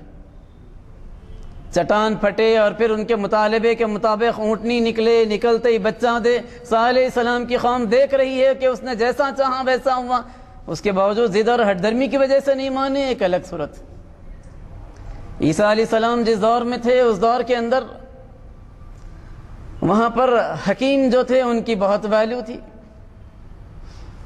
چٹان پھٹے اور پھر ان کے مطالبے کے مطابق اونٹنی نکلتے ہی بچہ دے۔ صالح علیہ السلام کی قوم دیکھ رہی ہے کہ اس نے جیسا چاہا ویسا ہوا، اس کے باوجود ضد اور ہٹ دھرمی کی وجہ سے نہیں مانے، ایک الگ صورت۔ عیسیٰ علیہ السلام جس دور میں تھے، اس دور کے اندر وہاں پر حکیم جو تھے ان کی بہت ویلیو تھی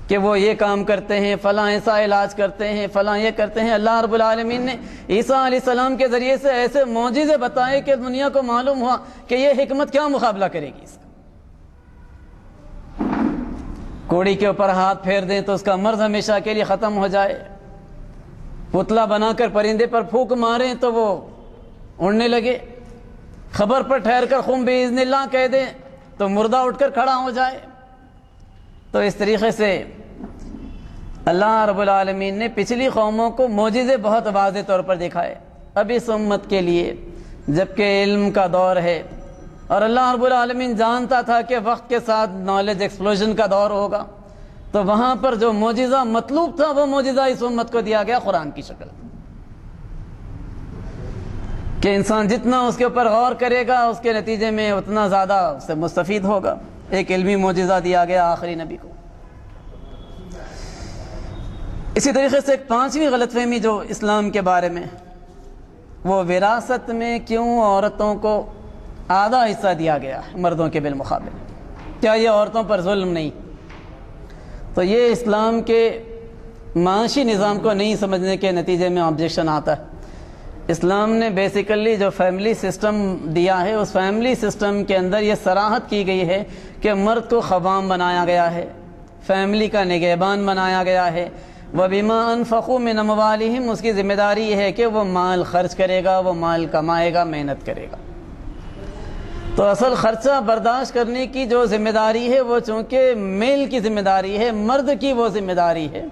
کہ وہ یہ کام کرتے ہیں، فلاں ایسا علاج کرتے ہیں، فلاں یہ کرتے ہیں۔ اللہ رب العالمین نے عیسیٰ علیہ السلام کے ذریعے سے ایسے معجزے بتائے کہ دنیا کو معلوم ہوا کہ یہ حکمت کیا مقابلہ کرے گی اس کا۔ کوڑی کے اوپر ہاتھ پھیر دیں تو اس کا مرض ہمیشہ کے لیے ختم ہو جائے، پتلا بنا کر پرندے پر پھونک ماریں تو وہ اڑنے لگے، خبر پر ٹھہر کر قم باذن اللہ کہہ دیں تو مردہ اٹھ کر کھڑا ہو جائے۔ تو اس طریقے سے اللہ رب العالمین نے پچھلی قوموں کو معجزے بہت واضح طور پر دکھائے۔ اب اس امت کے لیے جبکہ علم کا دور ہے اور اللہ رب العالمین جانتا تھا کہ وقت کے ساتھ نالج ایکسپلوژن کا دور ہوگا، تو وہاں پر جو معجزہ مطلوب تھا وہ معجزہ اس امت کو دیا گیا قرآن کی شکل، کہ انسان جتنا اس کے اوپر غور کرے گا اس کے نتیجے میں اتنا زیادہ اس سے مستفید ہوگا۔ ایک علمی معجزہ دیا گیا آخری نبی کو۔ اسی طریقے سے ایک پانچویں غلط فہمی جو اسلام کے بارے میں، وہ وراثت میں کیوں عورتوں کو آدھا حصہ دیا گیا ہے مردوں کے بالمقابل، کیا یہ عورتوں پر ظلم نہیں؟ تو یہ اسلام کے معاشی نظام کو نہیں سمجھنے کے نتیجے میں آبجیکشن آتا ہے۔ اسلام نے بیسیکلی جو فیملی سسٹم دیا ہے، اس فیملی سسٹم کے اندر یہ صراحت کی گئی ہے کہ مرد کو خوام بنایا گیا ہے، فیملی کا نگہبان بنایا گیا ہے۔ وَبِمَا أَنفَقُوا مِنْ أَمْوَالِهِمْ، اس کی ذمہ داری یہ ہے کہ وہ مال خرچ کرے گا، وہ مال کمائے گا، محنت کرے گا۔ تو اصل خرچہ برداشت کرنے کی جو ذمہ داری ہے وہ چونکہ میل کی ذمہ داری ہے، مرد کی وہ ذمہ داری ہے،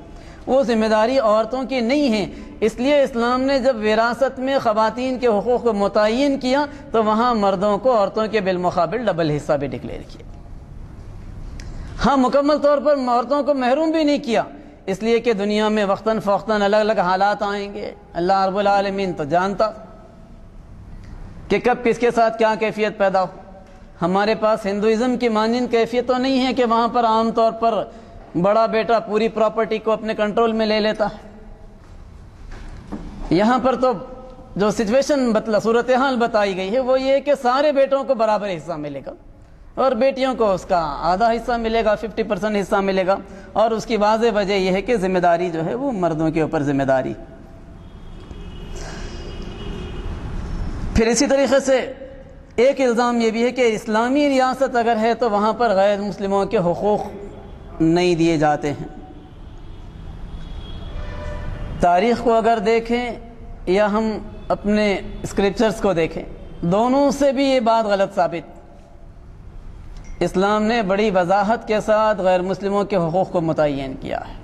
وہ ذمہ داری عورتوں کی نہیں ہے۔ اس لیے اسلام نے جب وراثت میں خواتین کے حقوق کو متعین کیا تو وہاں مردوں کو عورتوں کے بالمقابل ڈبل حصہ بھی ڈکلیئر کیا۔ ہاں مکمل طور پر عورتوں کو محروم بھی نہیں کیا، اس لیے کہ دنیا میں وقتاً فوقتاً الگ الگ حالات آئیں گے۔ اللہ رب العالمین تو جانتا کہ کب کس کے ساتھ کیا کیفیت پیدا ہو۔ ہمارے پاس ہندوازم کی مانند کیفیت تو نہیں ہے کہ وہاں پر عام طور پر بڑا بیٹا پوری پراپرٹی کو اپنے کنٹرول میں لے لیتا ہے۔ یہاں پر تو جو سچویشن صورتحال بتائی گئی ہے وہ یہ ہے کہ سارے بیٹوں کو برابر حصہ ملے گا اور بیٹیوں کو اس کا آدھا حصہ ملے گا، 50% حصہ ملے گا، اور اس کی واضح وجہ یہ ہے کہ ذمہ داری جو ہے وہ مردوں کے اوپر ذمہ داری۔ پھر اسی طریقے سے ایک الزام یہ بھی ہے کہ اسلامی ریاست اگر ہے تو وہاں پر غیر مسلموں کے حقوق نہیں دیے جاتے ہیں۔ تاریخ کو اگر دیکھیں یا ہم اپنے اسکرپچرز کو دیکھیں، دونوں سے بھی یہ بات غلط ثابت۔ اسلام نے بڑی وضاحت کے ساتھ غیر مسلموں کے حقوق کو متعین کیا ہے،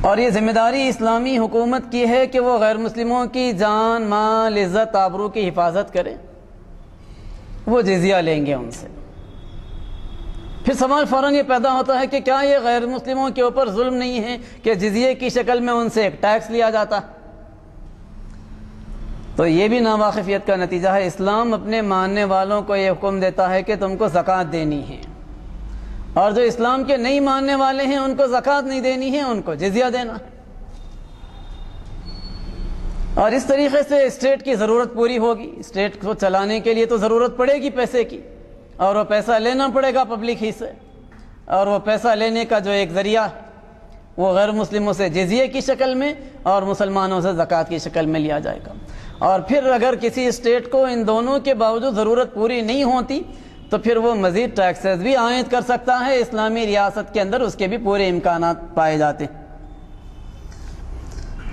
اور یہ ذمہ داری اسلامی حکومت کی ہے کہ وہ غیر مسلموں کی جان، مال، عزت، آبرو کی حفاظت کرے۔ وہ جزیہ لیں گے ان سے۔ پھر سوال فوراً یہ پیدا ہوتا ہے کہ کیا یہ غیر مسلموں کے اوپر ظلم نہیں ہے کہ جزیے کی شکل میں ان سے ایک ٹیکس لیا جاتا ہے؟ تو یہ بھی ناواقفیت کا نتیجہ ہے۔ اسلام اپنے ماننے والوں کو یہ حکم دیتا ہے کہ تم کو زکوٰۃ دینی ہے، اور جو اسلام کے نہیں ماننے والے ہیں ان کو زکوٰۃ نہیں دینی ہے، ان کو جزیہ دینا ہے۔ اور اس طریقے سے اسٹیٹ کی ضرورت پوری ہوگی۔ اسٹیٹ کو چلانے کے لیے تو ضرورت پڑے گی پیسے کی، اور وہ پیسہ لینا پڑے گا پبلک ہی سے، اور وہ پیسہ لینے کا جو ایک ذریعہ وہ غیر مسلموں سے جزیے کی شکل میں اور مسلمانوں سے زکوٰۃ کی شکل میں لیا جائے گا۔ اور پھر اگر کسی اسٹیٹ کو ان دونوں کے باوجود ضرورت پوری نہیں ہوتی تو پھر وہ مزید ٹیکسز بھی عائد کر سکتا ہے. اسلامی ریاست کے اندر اس کے بھی پورے امکانات پائے جاتے ہیں.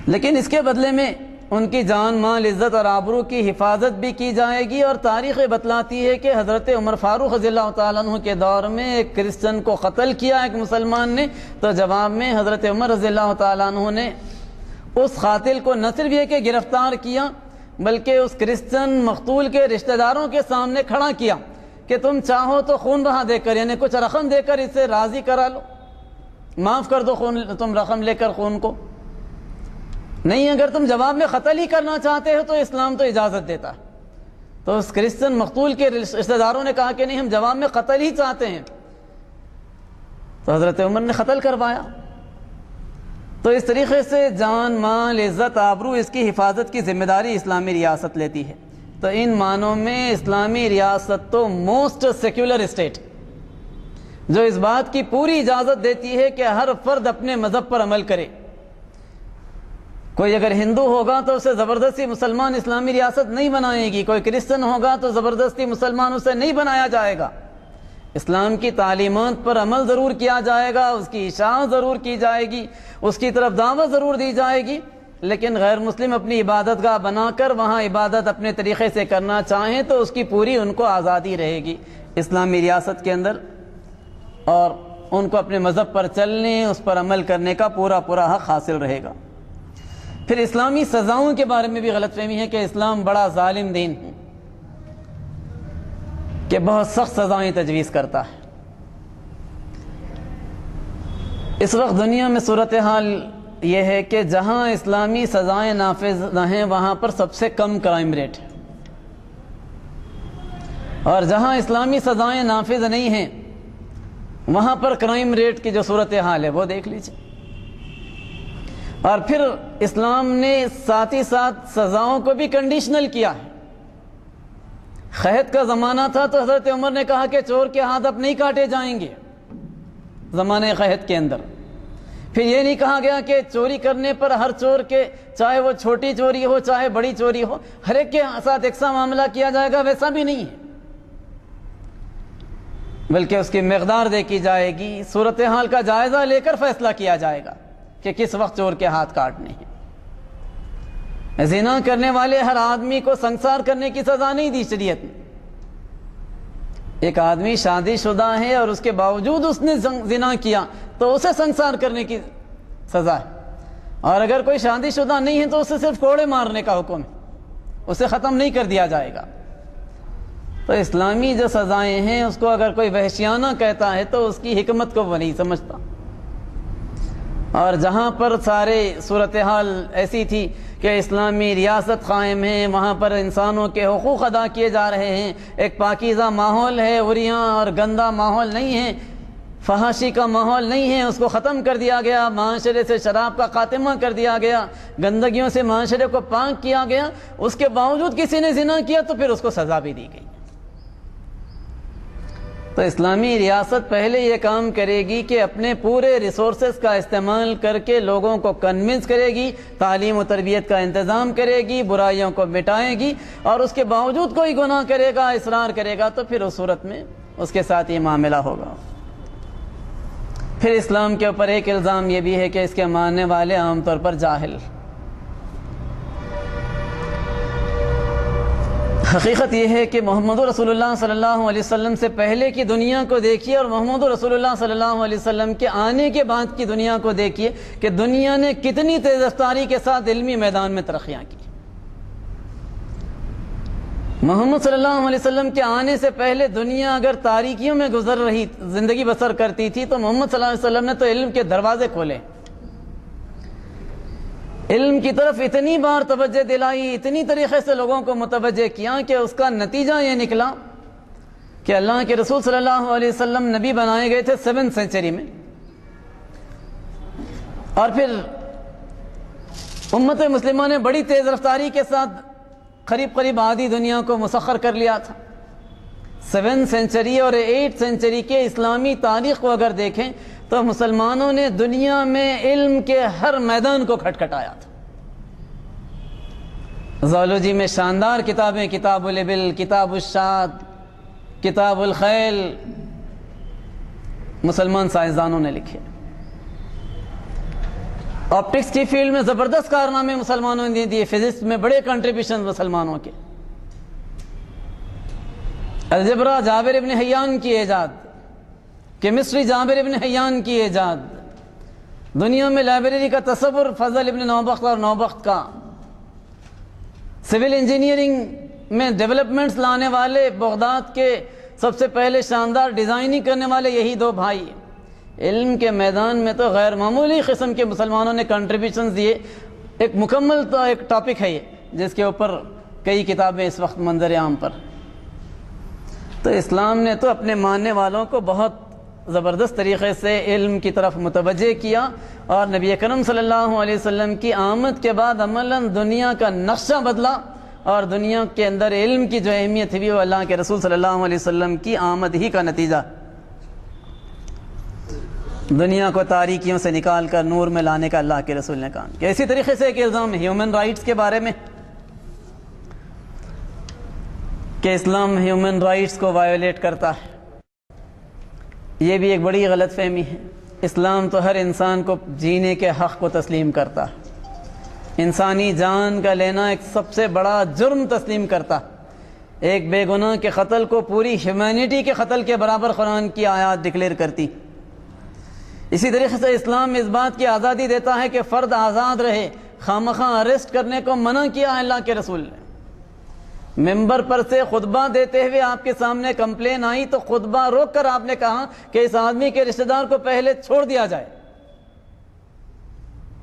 لیکن اس کے بدلے میں ان کی جان مال عزت اور آبرو کی حفاظت بھی کی جائے گی. اور تاریخ بتلاتی ہے کہ حضرت عمر فاروق رضی اللہ تعالیٰ عنہ کے دور میں ایک کرسچن کو قتل کیا ایک مسلمان نے, تو جواب میں حضرت عمر رضی اللہ تعالیٰ عنہ نے اس قاتل کو نہ صرف یہ کہ گرفتار کیا بلکہ اس کرسچن مقتول کے رشتہ داروں کے سامنے کھڑا کیا کہ تم چاہو تو خون بہا دے کر, یعنی کچھ رقم دے کر اسے راضی کرا لو, معاف کر دو خون, تم رقم لے کر خون کو. نہیں, اگر تم جواب میں قتل ہی کرنا چاہتے ہو تو اسلام تو اجازت دیتا ہے. تو اس کرسچن مقتول کے رشتہ داروں نے کہا کہ نہیں, ہم جواب میں قتل ہی چاہتے ہیں. تو حضرت عمر نے قتل کروایا. تو اس طریقے سے جان مال عزت آبرو اس کی حفاظت کی ذمہ داری اسلامی ریاست لیتی ہے. تو ان معنوں میں اسلامی ریاست تو موسٹ سیکولر اسٹیٹ, جو اس بات کی پوری اجازت دیتی ہے کہ ہر فرد اپنے مذہب پر عمل کرے. کوئی اگر ہندو ہوگا تو اسے زبردستی مسلمان اسلامی ریاست نہیں بنائے گی, کوئی کرسچن ہوگا تو زبردستی مسلمان اسے نہیں بنایا جائے گا. اسلام کی تعلیمات پر عمل ضرور کیا جائے گا, اس کی اشاعت ضرور کی جائے گی, اس کی طرف دعوت ضرور دی جائے گی. لیکن غیر مسلم اپنی عبادت گاہ بنا کر وہاں عبادت اپنے طریقے سے کرنا چاہیں تو اس کی پوری ان کو آزادی رہے گی اسلامی ریاست کے اندر, اور ان کو اپنے مذہب پر چلنے, اس پر عمل کرنے کا پورا حق حاصل رہے گا. پھر اسلامی سزاؤں کے بارے میں بھی غلط فہمی ہے کہ اسلام بڑا ظالم دین ہے, کہ بہت سخت سزائیں تجویز کرتا ہے. اس وقت دنیا میں صورتحال یہ ہے کہ جہاں اسلامی سزائیں نافذ نہ ہیں وہاں پر سب سے کم کرائم ریٹ ہے, اور جہاں اسلامی سزائیں نافذ نہیں ہیں وہاں پر کرائم ریٹ کی جو صورتحال ہے وہ دیکھ لیجیے. اور پھر اسلام نے ساتھ ہی ساتھ سزاؤں کو بھی کنڈیشنل کیا ہے. قحط کا زمانہ تھا تو حضرت عمر نے کہا کہ چور کے ہاتھ اب نہیں کاٹے جائیں گے زمانے قحط کے اندر. پھر یہ نہیں کہا گیا کہ چوری کرنے پر ہر چور کے, چاہے وہ چھوٹی چوری ہو چاہے بڑی چوری ہو, ہر ایک کے ساتھ یکساں معاملہ کیا جائے گا, ویسا بھی نہیں ہے, بلکہ اس کی مقدار دیکھی جائے گی, صورتحال کا جائزہ لے کر فیصلہ کیا جائے گا کہ کس وقت چور کے ہاتھ کاٹنے ہیں. زنا کرنے والے ہر آدمی کو سنسار کرنے کی سزا نہیں دی شریعت نے. ایک آدمی شادی شدہ ہے اور اس کے باوجود اس نے زنا کیا تو اسے سنسار کرنے کی سزا ہے, اور اگر کوئی شادی شدہ نہیں ہے تو اسے صرف کوڑے مارنے کا حکم ہے, اسے ختم نہیں کر دیا جائے گا. تو اسلامی جو سزائیں ہیں اس کو اگر کوئی وحشیانہ کہتا ہے تو اس کی حکمت کو وہ نہیں سمجھتا. اور جہاں پر سارے صورتحال ایسی تھی کہ اسلامی ریاست قائم ہے, وہاں پر انسانوں کے حقوق ادا کیے جا رہے ہیں, ایک پاکیزہ ماحول ہے, عریاں اور گندا ماحول نہیں ہے, فحاشی کا ماحول نہیں ہے, اس کو ختم کر دیا گیا, معاشرے سے شراب کا خاتمہ کر دیا گیا, گندگیوں سے معاشرے کو پاک کیا گیا, اس کے باوجود کسی نے زنا کیا تو پھر اس کو سزا بھی دی گئی. تو اسلامی ریاست پہلے یہ کام کرے گی کہ اپنے پورے ریسورسز کا استعمال کر کے لوگوں کو کنونس کرے گی, تعلیم و تربیت کا انتظام کرے گی, برائیوں کو مٹائے گی, اور اس کے باوجود کوئی گناہ کرے گا, اصرار کرے گا تو پھر اس صورت میں اس کے ساتھ یہ معاملہ ہوگا. پھر اسلام کے اوپر ایک الزام یہ بھی ہے کہ اس کے ماننے والے عام طور پر جاہل. حقیقت یہ ہے کہ محمد رسول اللہ صلی اللہ علیہ وسلم سے پہلے کی دنیا کو دیکھیے اور محمد رسول اللہ صلی اللہ علیہ وسلم کے آنے کے بعد کی دنیا کو دیکھیے کہ دنیا نے کتنی تیز رفتاری کے ساتھ علمی میدان میں ترقیاں کی. محمد صلی اللہ علیہ وسلم کے آنے سے پہلے دنیا اگر تاریکیوں میں گزر رہی, زندگی بسر کرتی تھی, تو محمد صلی اللہ علیہ وسلم نے تو علم کے دروازے کھولے, علم کی طرف اتنی بار توجہ دلائی, اتنی طریقے سے لوگوں کو متوجہ کیا کہ اس کا نتیجہ یہ نکلا کہ اللہ کے رسول صلی اللہ علیہ وسلم نبی بنائے گئے تھے 7 سینچری میں, اور پھر امت مسلمہ نے بڑی تیز رفتاری کے ساتھ قریب آدھی دنیا کو مسخر کر لیا تھا. 7 سینچری اور 8 سینچری کے اسلامی تاریخ کو اگر دیکھیں تو مسلمانوں نے دنیا میں علم کے ہر میدان کو کھٹکھٹایا تھا. زولوجی میں شاندار کتابیں, کتاب الابل, کتاب الشاد, کتاب الخیل مسلمان سائنسدانوں نے لکھے، آپٹکس کی فیلڈ میں زبردست کارنامے مسلمانوں نے دیے، فزکس میں بڑے کنٹریبیوشن مسلمانوں کے، الجبرا جابر ابن حیان کی ایجاد، کیمسٹری جابر ابن حیان کی ایجاد، دنیا میں لائبریری کا تصور فضل ابن نوبخت اور نوبخت کا، سول انجینئرنگ میں ڈیولپمنٹس لانے والے بغداد کے سب سے پہلے شاندار ڈیزائننگ کرنے والے یہی دو بھائی، علم کے میدان میں تو غیر معمولی قسم کے مسلمانوں نے کنٹریبیوشنز دیے۔ ایک مکمل تو ایک ٹاپک ہے یہ، جس کے اوپر کئی کتابیں اس وقت منظر عام پر۔ تو اسلام نے تو اپنے ماننے والوں کو بہت زبردست طریقے سے علم کی طرف متوجہ کیا، اور نبی اکرم صلی اللہ علیہ وسلم کی آمد کے بعد عملاً دنیا کا نقشہ بدلا، اور دنیا کے اندر علم کی جو اہمیت ہوئی وہ اللہ کے رسول صلی اللہ علیہ وسلم کی آمد ہی کا نتیجہ، دنیا کو تاریکیوں سے نکال کر نور میں لانے کا اللہ کے رسول نے کام کیا۔ اسی طریقے سے ایک الزام ہیومن رائٹس کے بارے میں کہ اسلام ہیومن رائٹس کو وائیولیٹ کرتا ہے، یہ بھی ایک بڑی غلط فہمی ہے۔ اسلام تو ہر انسان کو جینے کے حق کو تسلیم کرتا ہے، انسانی جان کا لینا ایک سب سے بڑا جرم تسلیم کرتا ہے، ایک بے گناہ کے قتل کو پوری ہیومینٹی کے قتل کے برابر قرآن کی آیات ڈکلیئر کرتی۔ اسی طریقے سے اسلام اس بات کی آزادی دیتا ہے کہ فرد آزاد رہے، خامخواہ اریسٹ کرنے کو منع کیا ہے اللہ کے رسول نے۔ ممبر پر سے خطبہ دیتے ہوئے آپ کے سامنے کمپلین آئی تو خطبہ روک کر آپ نے کہا کہ اس آدمی کے رشتہ دار کو پہلے چھوڑ دیا جائے۔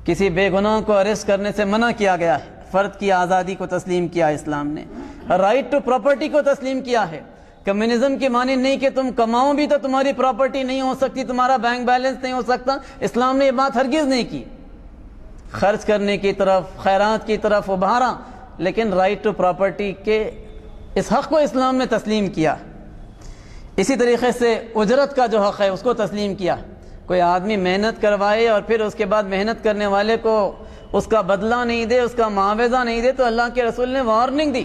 کسی بے گناہ کو اریسٹ کرنے سے منع کیا گیا ہے، فرد کی آزادی کو تسلیم کیا اسلام نے، رائٹ ٹو پراپرٹی کو تسلیم کیا ہے۔ کمیونزم کی معنی نہیں کہ تم کماؤ بھی تو تمہاری پراپرٹی نہیں ہو سکتی، تمہارا بینک بیلنس نہیں ہو سکتا، اسلام نے یہ بات ہرگز نہیں کی۔ خرچ کرنے کی طرف، خیرات کی طرف ابھارا، لیکن رائٹ ٹو پراپرٹی کے اس حق کو اسلام نے تسلیم کیا۔ اسی طریقے سے اجرت کا جو حق ہے اس کو تسلیم کیا، کوئی آدمی محنت کروائے اور پھر اس کے بعد محنت کرنے والے کو اس کا بدلہ نہیں دے، اس کا معاوضہ نہیں دے، تو اللہ کے رسول نے وارننگ دی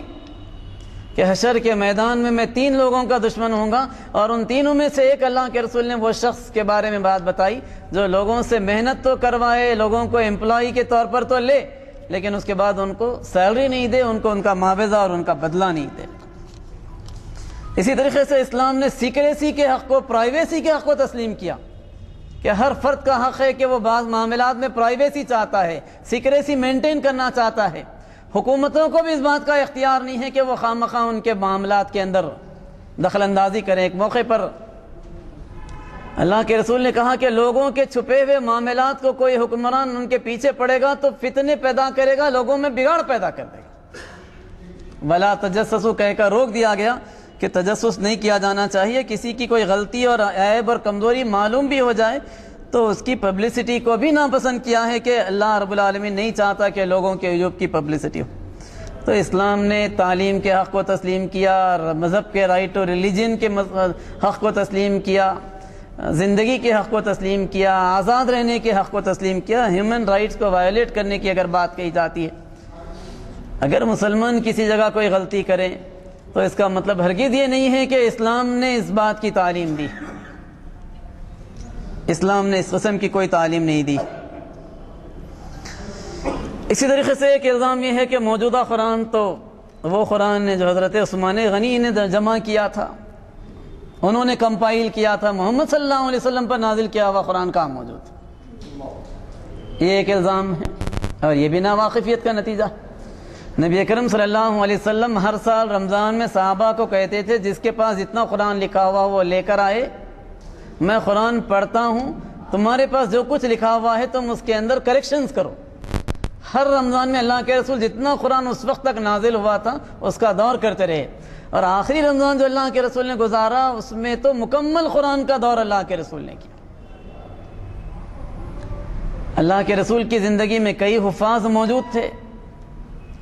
کہ حشر کے میدان میں 3 لوگوں کا دشمن ہوں گا، اور ان تینوں میں سے ایک اللہ کے رسول نے وہ شخص کے بارے میں بات بتائی جو لوگوں سے محنت تو کروائے، لوگوں کو امپلائی کے طور پر تو لے، لیکن اس کے بعد ان کو سیلری نہیں دے، ان کو ان کا معاوضہ اور ان کا بدلہ نہیں دے۔ اسی طریقے سے اسلام نے سیکریسی کے حق کو، پرائیویسی کے حق کو تسلیم کیا کہ ہر فرد کا حق ہے کہ وہ بعض معاملات میں پرائیویسی چاہتا ہے، سیکریسی مینٹین کرنا چاہتا ہے۔ حکومتوں کو بھی اس بات کا اختیار نہیں ہے کہ وہ خامخواہ ان کے معاملات کے اندر دخل اندازی کریں۔ ایک موقع پر اللہ کے رسول نے کہا کہ لوگوں کے چھپے ہوئے معاملات کو کوئی حکمران ان کے پیچھے پڑے گا تو فتنے پیدا کرے گا، لوگوں میں بگاڑ پیدا کر دے گا۔ ولا تجسسوا کہہ کر روک دیا گیا کہ تجسس نہیں کیا جانا چاہیے، کسی کی کوئی غلطی اور عیب اور کمزوری معلوم بھی ہو جائے تو اس کی پبلسٹی کو بھی ناپسند کیا ہے کہ اللہ رب العالمین نہیں چاہتا کہ لوگوں کے عیوب کی پبلسٹی ہو۔ تو اسلام نے تعلیم کے حق کو تسلیم کیا، مذہب کے رائٹ اور ریلیجن کے حق کو تسلیم کیا، زندگی کے حق کو تسلیم کیا، آزاد رہنے کے حق کو تسلیم کیا۔ ہیومن رائٹس کو وائلیٹ کرنے کی اگر بات کہی جاتی ہے، اگر مسلمان کسی جگہ کوئی غلطی کرے تو اس کا مطلب ہرگز یہ نہیں ہے کہ اسلام نے اس بات کی تعلیم دی، اسلام نے اس قسم کی کوئی تعلیم نہیں دی۔ اسی طریقے سے ایک الزام یہ ہے کہ موجودہ قرآن تو وہ قرآن نے جو حضرت عثمان غنی نے جمع کیا تھا، انہوں نے کمپائل کیا تھا، محمد صلی اللہ علیہ وسلم پر نازل کیا ہوا قرآن کہاں موجود، یہ ایک الزام ہے، اور یہ بھی ناواقفیت کا نتیجہ۔ نبی اکرم صلی اللہ علیہ وسلم ہر سال رمضان میں صحابہ کو کہتے تھے جس کے پاس اتنا قرآن لکھا ہوا وہ لے کر آئے، میں قرآن پڑھتا ہوں، تمہارے پاس جو کچھ لکھا ہوا ہے تم اس کے اندر کریکشنز کرو۔ ہر رمضان میں اللہ کے رسول جتنا قرآن اس وقت تک نازل ہوا تھا اس کا دور کرتے رہے، اور آخری رمضان جو اللہ کے رسول نے گزارا اس میں تو مکمل قرآن کا دور اللہ کے رسول نے کیا۔ اللہ کے رسول کی زندگی میں کئی حفاظ موجود تھے،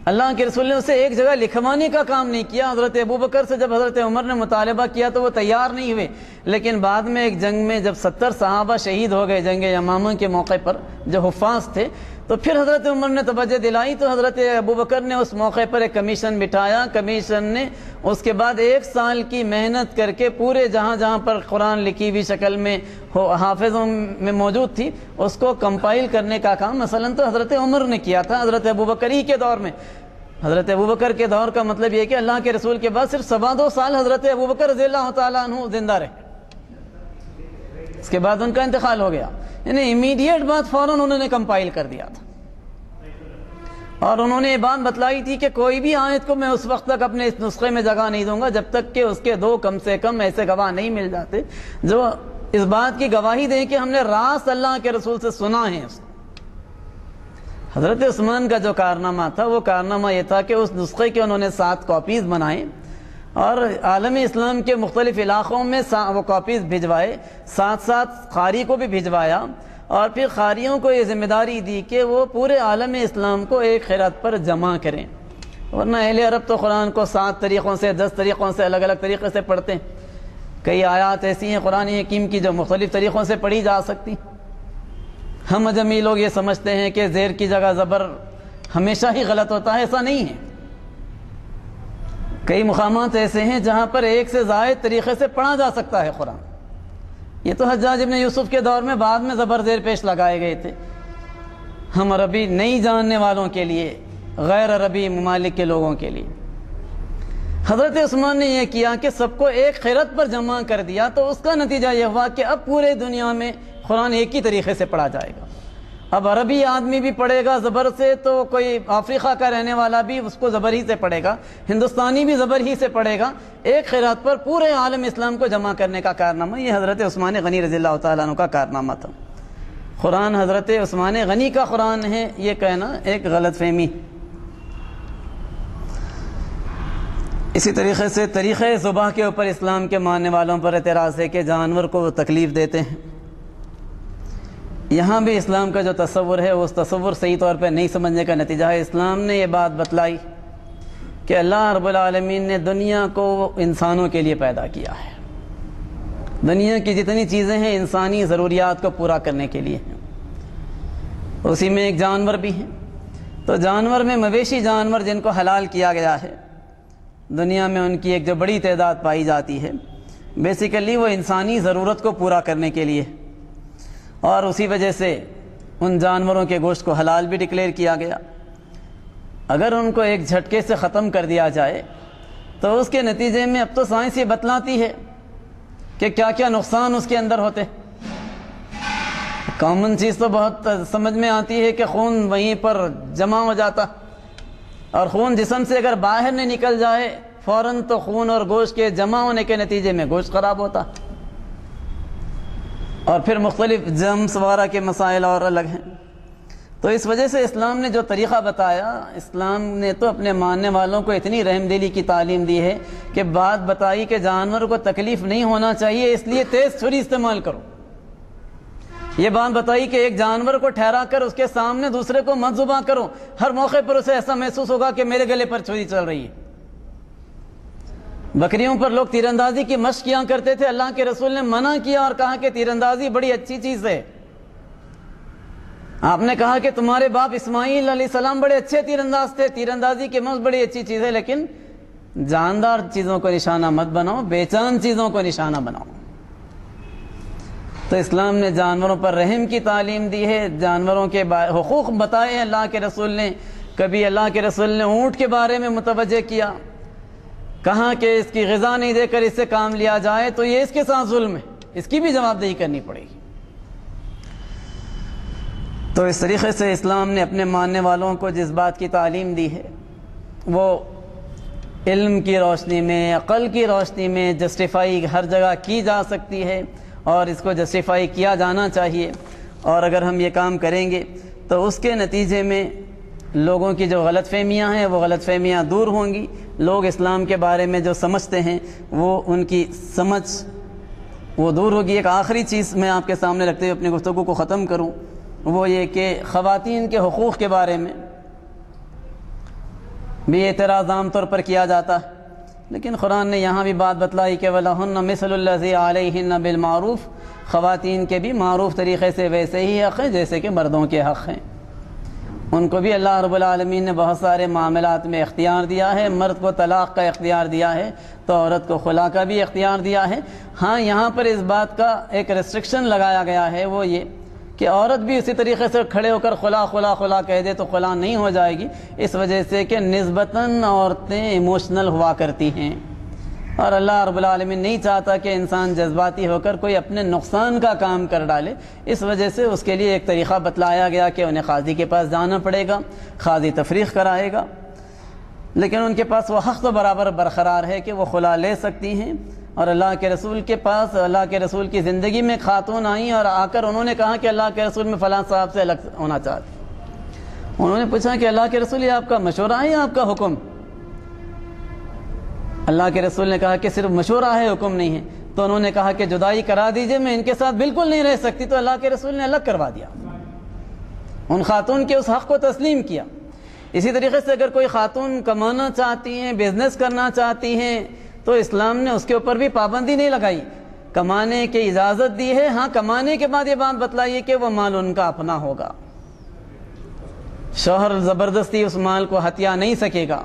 اللہ کے رسول نے اسے ایک جگہ لکھوانے کا کام نہیں کیا۔ حضرت ابوبکر سے جب حضرت عمر نے مطالبہ کیا تو وہ تیار نہیں ہوئے، لیکن بعد میں ایک جنگ میں جب 70 صحابہ شہید ہو گئے جنگ یمامہ کے موقع پر جو حفاظ تھے، تو پھر حضرت عمر نے توجہ دلائی تو حضرت ابو بکر نے اس موقع پر ایک کمیشن بٹھایا. کمیشن نے اس کے بعد 1 سال کی محنت کر کے پورے جہاں پر قرآن لکھی ہوئی شکل میں حافظوں میں موجود تھی اس کو کمپائل کرنے کا کام مثلاً تو حضرت عمر نے کیا تھا حضرت ابو بکر ہی کے دور میں. حضرت ابو بکر کے دور کا مطلب یہ کہ اللہ کے رسول کے بعد صرف 2.25 سال حضرت ابو بکر رضی اللہ تعالیٰ عنہ زندہ رہے, اس کے بعد ان کا انتقال ہو گیا. یعنی امیڈیٹ بات فوراً انہوں نے کمپائل کر دیا تھا, اور انہوں نے یہ بات بتلائی تھی کہ کوئی بھی آیت کو میں اس وقت تک اپنے اس نسخے میں جگہ نہیں دوں گا جب تک کہ اس کے 2 کم سے کم ایسے گواہ نہیں مل جاتے جو اس بات کی گواہی دیں کہ ہم نے راست اللہ کے رسول سے سنا ہے. حضرت عثمان کا جو کارنامہ تھا وہ کارنامہ یہ تھا کہ اس نسخے کے انہوں نے 7 کاپیز بنائے اور عالم اسلام کے مختلف علاقوں میں وہ کاپیز بھجوائے, ساتھ قاری کو بھی بھجوایا, اور پھر قاریوں کو یہ ذمہ داری دی کہ وہ پورے عالم اسلام کو ایک خیرات پر جمع کریں. ورنہ اہل عرب تو قرآن کو 7 طریقوں سے 10 طریقوں سے الگ الگ طریقے سے پڑھتے ہیں. کئی آیات ایسی ہیں قرآن حکیم کی جو مختلف طریقوں سے پڑھی جا سکتی. ہم اجمی لوگ یہ سمجھتے ہیں کہ زیر کی جگہ زبر ہمیشہ ہی غلط ہوتا ہے, ایسا نہیں ہے. کئی مقامات ایسے ہیں جہاں پر ایک سے زائد طریقے سے پڑھا جا سکتا ہے قرآن. یہ تو حجاج ابن یوسف کے دور میں بعد میں زبر زیر پیش لگائے گئے تھے ہم عربی نہیں جاننے والوں کے لیے, غیر عربی ممالک کے لوگوں کے لیے. حضرت عثمان نے یہ کیا کہ سب کو ایک خیرت پر جمع کر دیا, تو اس کا نتیجہ یہ ہوا کہ اب پورے دنیا میں قرآن ایک ہی طریقے سے پڑھا جائے گا. اب عربی آدمی بھی پڑھے گا زبر سے تو کوئی افریقہ کا رہنے والا بھی اس کو زبر ہی سے پڑھے گا, ہندوستانی بھی زبر ہی سے پڑھے گا. ایک خیرات پر پورے عالم اسلام کو جمع کرنے کا کارنامہ یہ حضرت عثمان غنی رضی اللہ تعالیٰ عنہ کا کارنامہ تھا. قرآن حضرت عثمان غنی کا قرآن ہے یہ کہنا ایک غلط فہمی. اسی طریقے سے طریقۂ ذبح کے اوپر اسلام کے ماننے والوں پر اعتراض ہے کہ جانور کو وہ تکلیف دیتے ہیں. یہاں بھی اسلام کا جو تصور ہے اس تصور صحیح طور پہ نہیں سمجھنے کا نتیجہ ہے. اسلام نے یہ بات بتلائی کہ اللہ رب العالمین نے دنیا کو انسانوں کے لیے پیدا کیا ہے. دنیا کی جتنی چیزیں ہیں انسانی ضروریات کو پورا کرنے کے لیے ہیں. اسی میں ایک جانور بھی ہیں. تو جانور میں مویشی جانور جن کو حلال کیا گیا ہے دنیا میں ان کی ایک جو بڑی تعداد پائی جاتی ہے, بیسیکلی وہ انسانی ضرورت کو پورا کرنے کے لیے, اور اسی وجہ سے ان جانوروں کے گوشت کو حلال بھی ڈکلیئر کیا گیا. اگر ان کو ایک جھٹکے سے ختم کر دیا جائے تو اس کے نتیجے میں اب تو سائنس یہ بتلاتی ہے کہ کیا کیا نقصان اس کے اندر ہوتے. کامن چیز تو بہت سمجھ میں آتی ہے کہ خون وہیں پر جمع ہو جاتا, اور خون جسم سے اگر باہر نہیں نکل جائے فوراً تو خون اور گوشت کے جمع ہونے کے نتیجے میں گوشت خراب ہوتا, اور پھر مختلف جرمز وغیرہ کے مسائل اور الگ ہیں. تو اس وجہ سے اسلام نے جو طریقہ بتایا, اسلام نے تو اپنے ماننے والوں کو اتنی رحم دلی کی تعلیم دی ہے کہ بات بتائی کہ جانور کو تکلیف نہیں ہونا چاہیے اس لیے تیز چھری استعمال کرو. یہ بات بتائی کہ ایک جانور کو ٹھہرا کر اس کے سامنے دوسرے کو مت ذبح کرو, ہر موقع پر اسے ایسا محسوس ہوگا کہ میرے گلے پر چھری چل رہی ہے. بکریوں پر لوگ تیر اندازی کی مشق کیا کرتے تھے, اللہ کے رسول نے منع کیا اور کہا کہ تیر اندازی بڑی اچھی چیز ہے. آپ نے کہا کہ تمہارے باپ اسماعیل علیہ السلام بڑے اچھے تیر انداز تھے, تیر اندازی کی مشق بڑی اچھی چیز ہے, لیکن جاندار چیزوں کو نشانہ مت بناؤ, بے جان چیزوں کو نشانہ بناؤ. تو اسلام نے جانوروں پر رحم کی تعلیم دی ہے, جانوروں کے حقوق بتائے ہیں اللہ کے رسول نے. کبھی اللہ کے رسول نے اونٹ کے بارے میں متوجہ کیا, کہا کہ اس کی غذا نہیں دے کر اس سے کام لیا جائے تو یہ اس کے ساتھ ظلم ہے, اس کی بھی جواب دہی کرنی پڑے گی. تو اس طریقے سے اسلام نے اپنے ماننے والوں کو جس بات کی تعلیم دی ہے وہ علم کی روشنی میں, عقل کی روشنی میں جسٹیفائی ہر جگہ کی جا سکتی ہے, اور اس کو جسٹیفائی کیا جانا چاہیے. اور اگر ہم یہ کام کریں گے تو اس کے نتیجے میں لوگوں کی جو غلط فہمیاں ہیں وہ غلط فہمیاں دور ہوں گی. لوگ اسلام کے بارے میں جو سمجھتے ہیں وہ ان کی سمجھ وہ دور ہوگی. ایک آخری چیز میں آپ کے سامنے رکھتے ہوئے اپنی گفتگو کو ختم کروں, وہ یہ کہ خواتین کے حقوق کے بارے میں بھی اعتراض عام طور پر کیا جاتا ہے, لیکن قرآن نے یہاں بھی بات بتلائی کہ وَلَهُنَّ مِثْلُ الَّذِي عَلَيْهِنَّ بِالْمَعْرُوفِ, خواتین کے بھی معروف طریقے سے ویسے ہی حق ہیں جیسے کہ مردوں کے حق ہیں. ان کو بھی اللہ رب العالمین نے بہت سارے معاملات میں اختیار دیا ہے۔ مرد کو طلاق کا اختیار دیا ہے تو عورت کو خلا کا بھی اختیار دیا ہے۔ ہاں یہاں پر اس بات کا ایک ریسٹرکشن لگایا گیا ہے، وہ یہ کہ عورت بھی اسی طریقے سے کھڑے ہو کر خلا خلا خلا کہہ دے تو خلا نہیں ہو جائے گی، اس وجہ سے کہ نسبتاً عورتیں ایموشنل ہوا کرتی ہیں، اور اللہ رب العالمین نہیں چاہتا کہ انسان جذباتی ہو کر کوئی اپنے نقصان کا کام کر ڈالے۔ اس وجہ سے اس کے لیے ایک طریقہ بتلایا گیا کہ انہیں قاضی کے پاس جانا پڑے گا، قاضی تفریق کرائے گا، لیکن ان کے پاس وہ حق تو برابر برقرار ہے کہ وہ خلا لے سکتی ہیں۔ اور اللہ کے رسول کے پاس، اللہ کے رسول کی زندگی میں خاتون آئیں اور آ کر انہوں نے کہا کہ اللہ کے رسول میں فلاں صاحب سے الگ ہونا چاہتی۔ انہوں نے پوچھا کہ اللہ کے رسول یہ آپ کا مشورہ ہے یا آپ کا حکم؟ اللہ کے رسول نے کہا کہ صرف مشورہ ہے، حکم نہیں ہے۔ تو انہوں نے کہا کہ جدائی کرا دیجئے، میں ان کے ساتھ بالکل نہیں رہ سکتی۔ تو اللہ کے رسول نے الگ کروا دیا، ان خاتون کے اس حق کو تسلیم کیا۔ اسی طریقے سے اگر کوئی خاتون کمانا چاہتی ہیں، بزنس کرنا چاہتی ہیں، تو اسلام نے اس کے اوپر بھی پابندی نہیں لگائی، کمانے کی اجازت دی ہے۔ ہاں کمانے کے بعد یہ بات بتلائیے کہ وہ مال ان کا اپنا ہوگا، شوہر زبردستی اس مال کو ہتھیا نہیں سکے گا،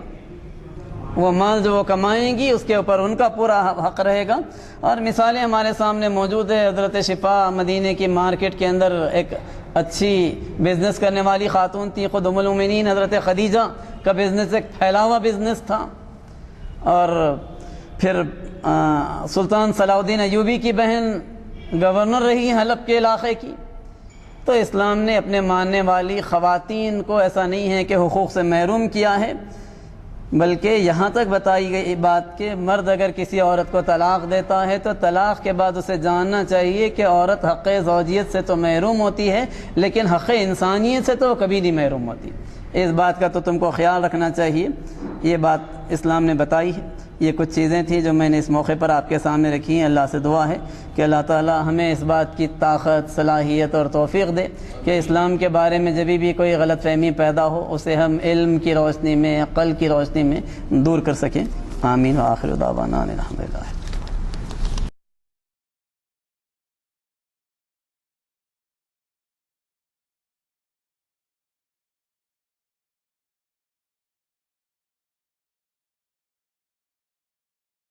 وہ مال جو وہ کمائیں گی اس کے اوپر ان کا پورا حق رہے گا۔ اور مثالیں ہمارے سامنے موجود ہے۔ حضرت شفا مدینے کی مارکیٹ کے اندر ایک اچھی بزنس کرنے والی خاتون تھی، خود ام المؤمنین حضرت خدیجہ کا بزنس ایک پھیلا ہوا بزنس تھا، اور پھر سلطان صلاح الدین ایوبی کی بہن گورنر رہی حلب کے علاقے کی۔ تو اسلام نے اپنے ماننے والی خواتین کو ایسا نہیں ہے کہ حقوق سے محروم کیا ہے، بلکہ یہاں تک بتائی گئی بات کہ مرد اگر کسی عورت کو طلاق دیتا ہے تو طلاق کے بعد اسے جاننا چاہیے کہ عورت حق زوجیت سے تو محروم ہوتی ہے، لیکن حق انسانیت سے تو کبھی نہیں محروم ہوتی۔ اس بات کا تو تم کو خیال رکھنا چاہیے۔ یہ بات اسلام نے بتائی ہے۔ یہ کچھ چیزیں تھیں جو میں نے اس موقع پر آپ کے سامنے رکھی ہیں۔ اللہ سے دعا ہے کہ اللہ تعالی ہمیں اس بات کی طاقت، صلاحیت اور توفیق دے کہ اسلام کے بارے میں جب بھی کوئی غلط فہمی پیدا ہو اسے ہم علم کی روشنی میں، عقل کی روشنی میں دور کر سکیں۔ آمین و آخر دعوانا الحمدللہ۔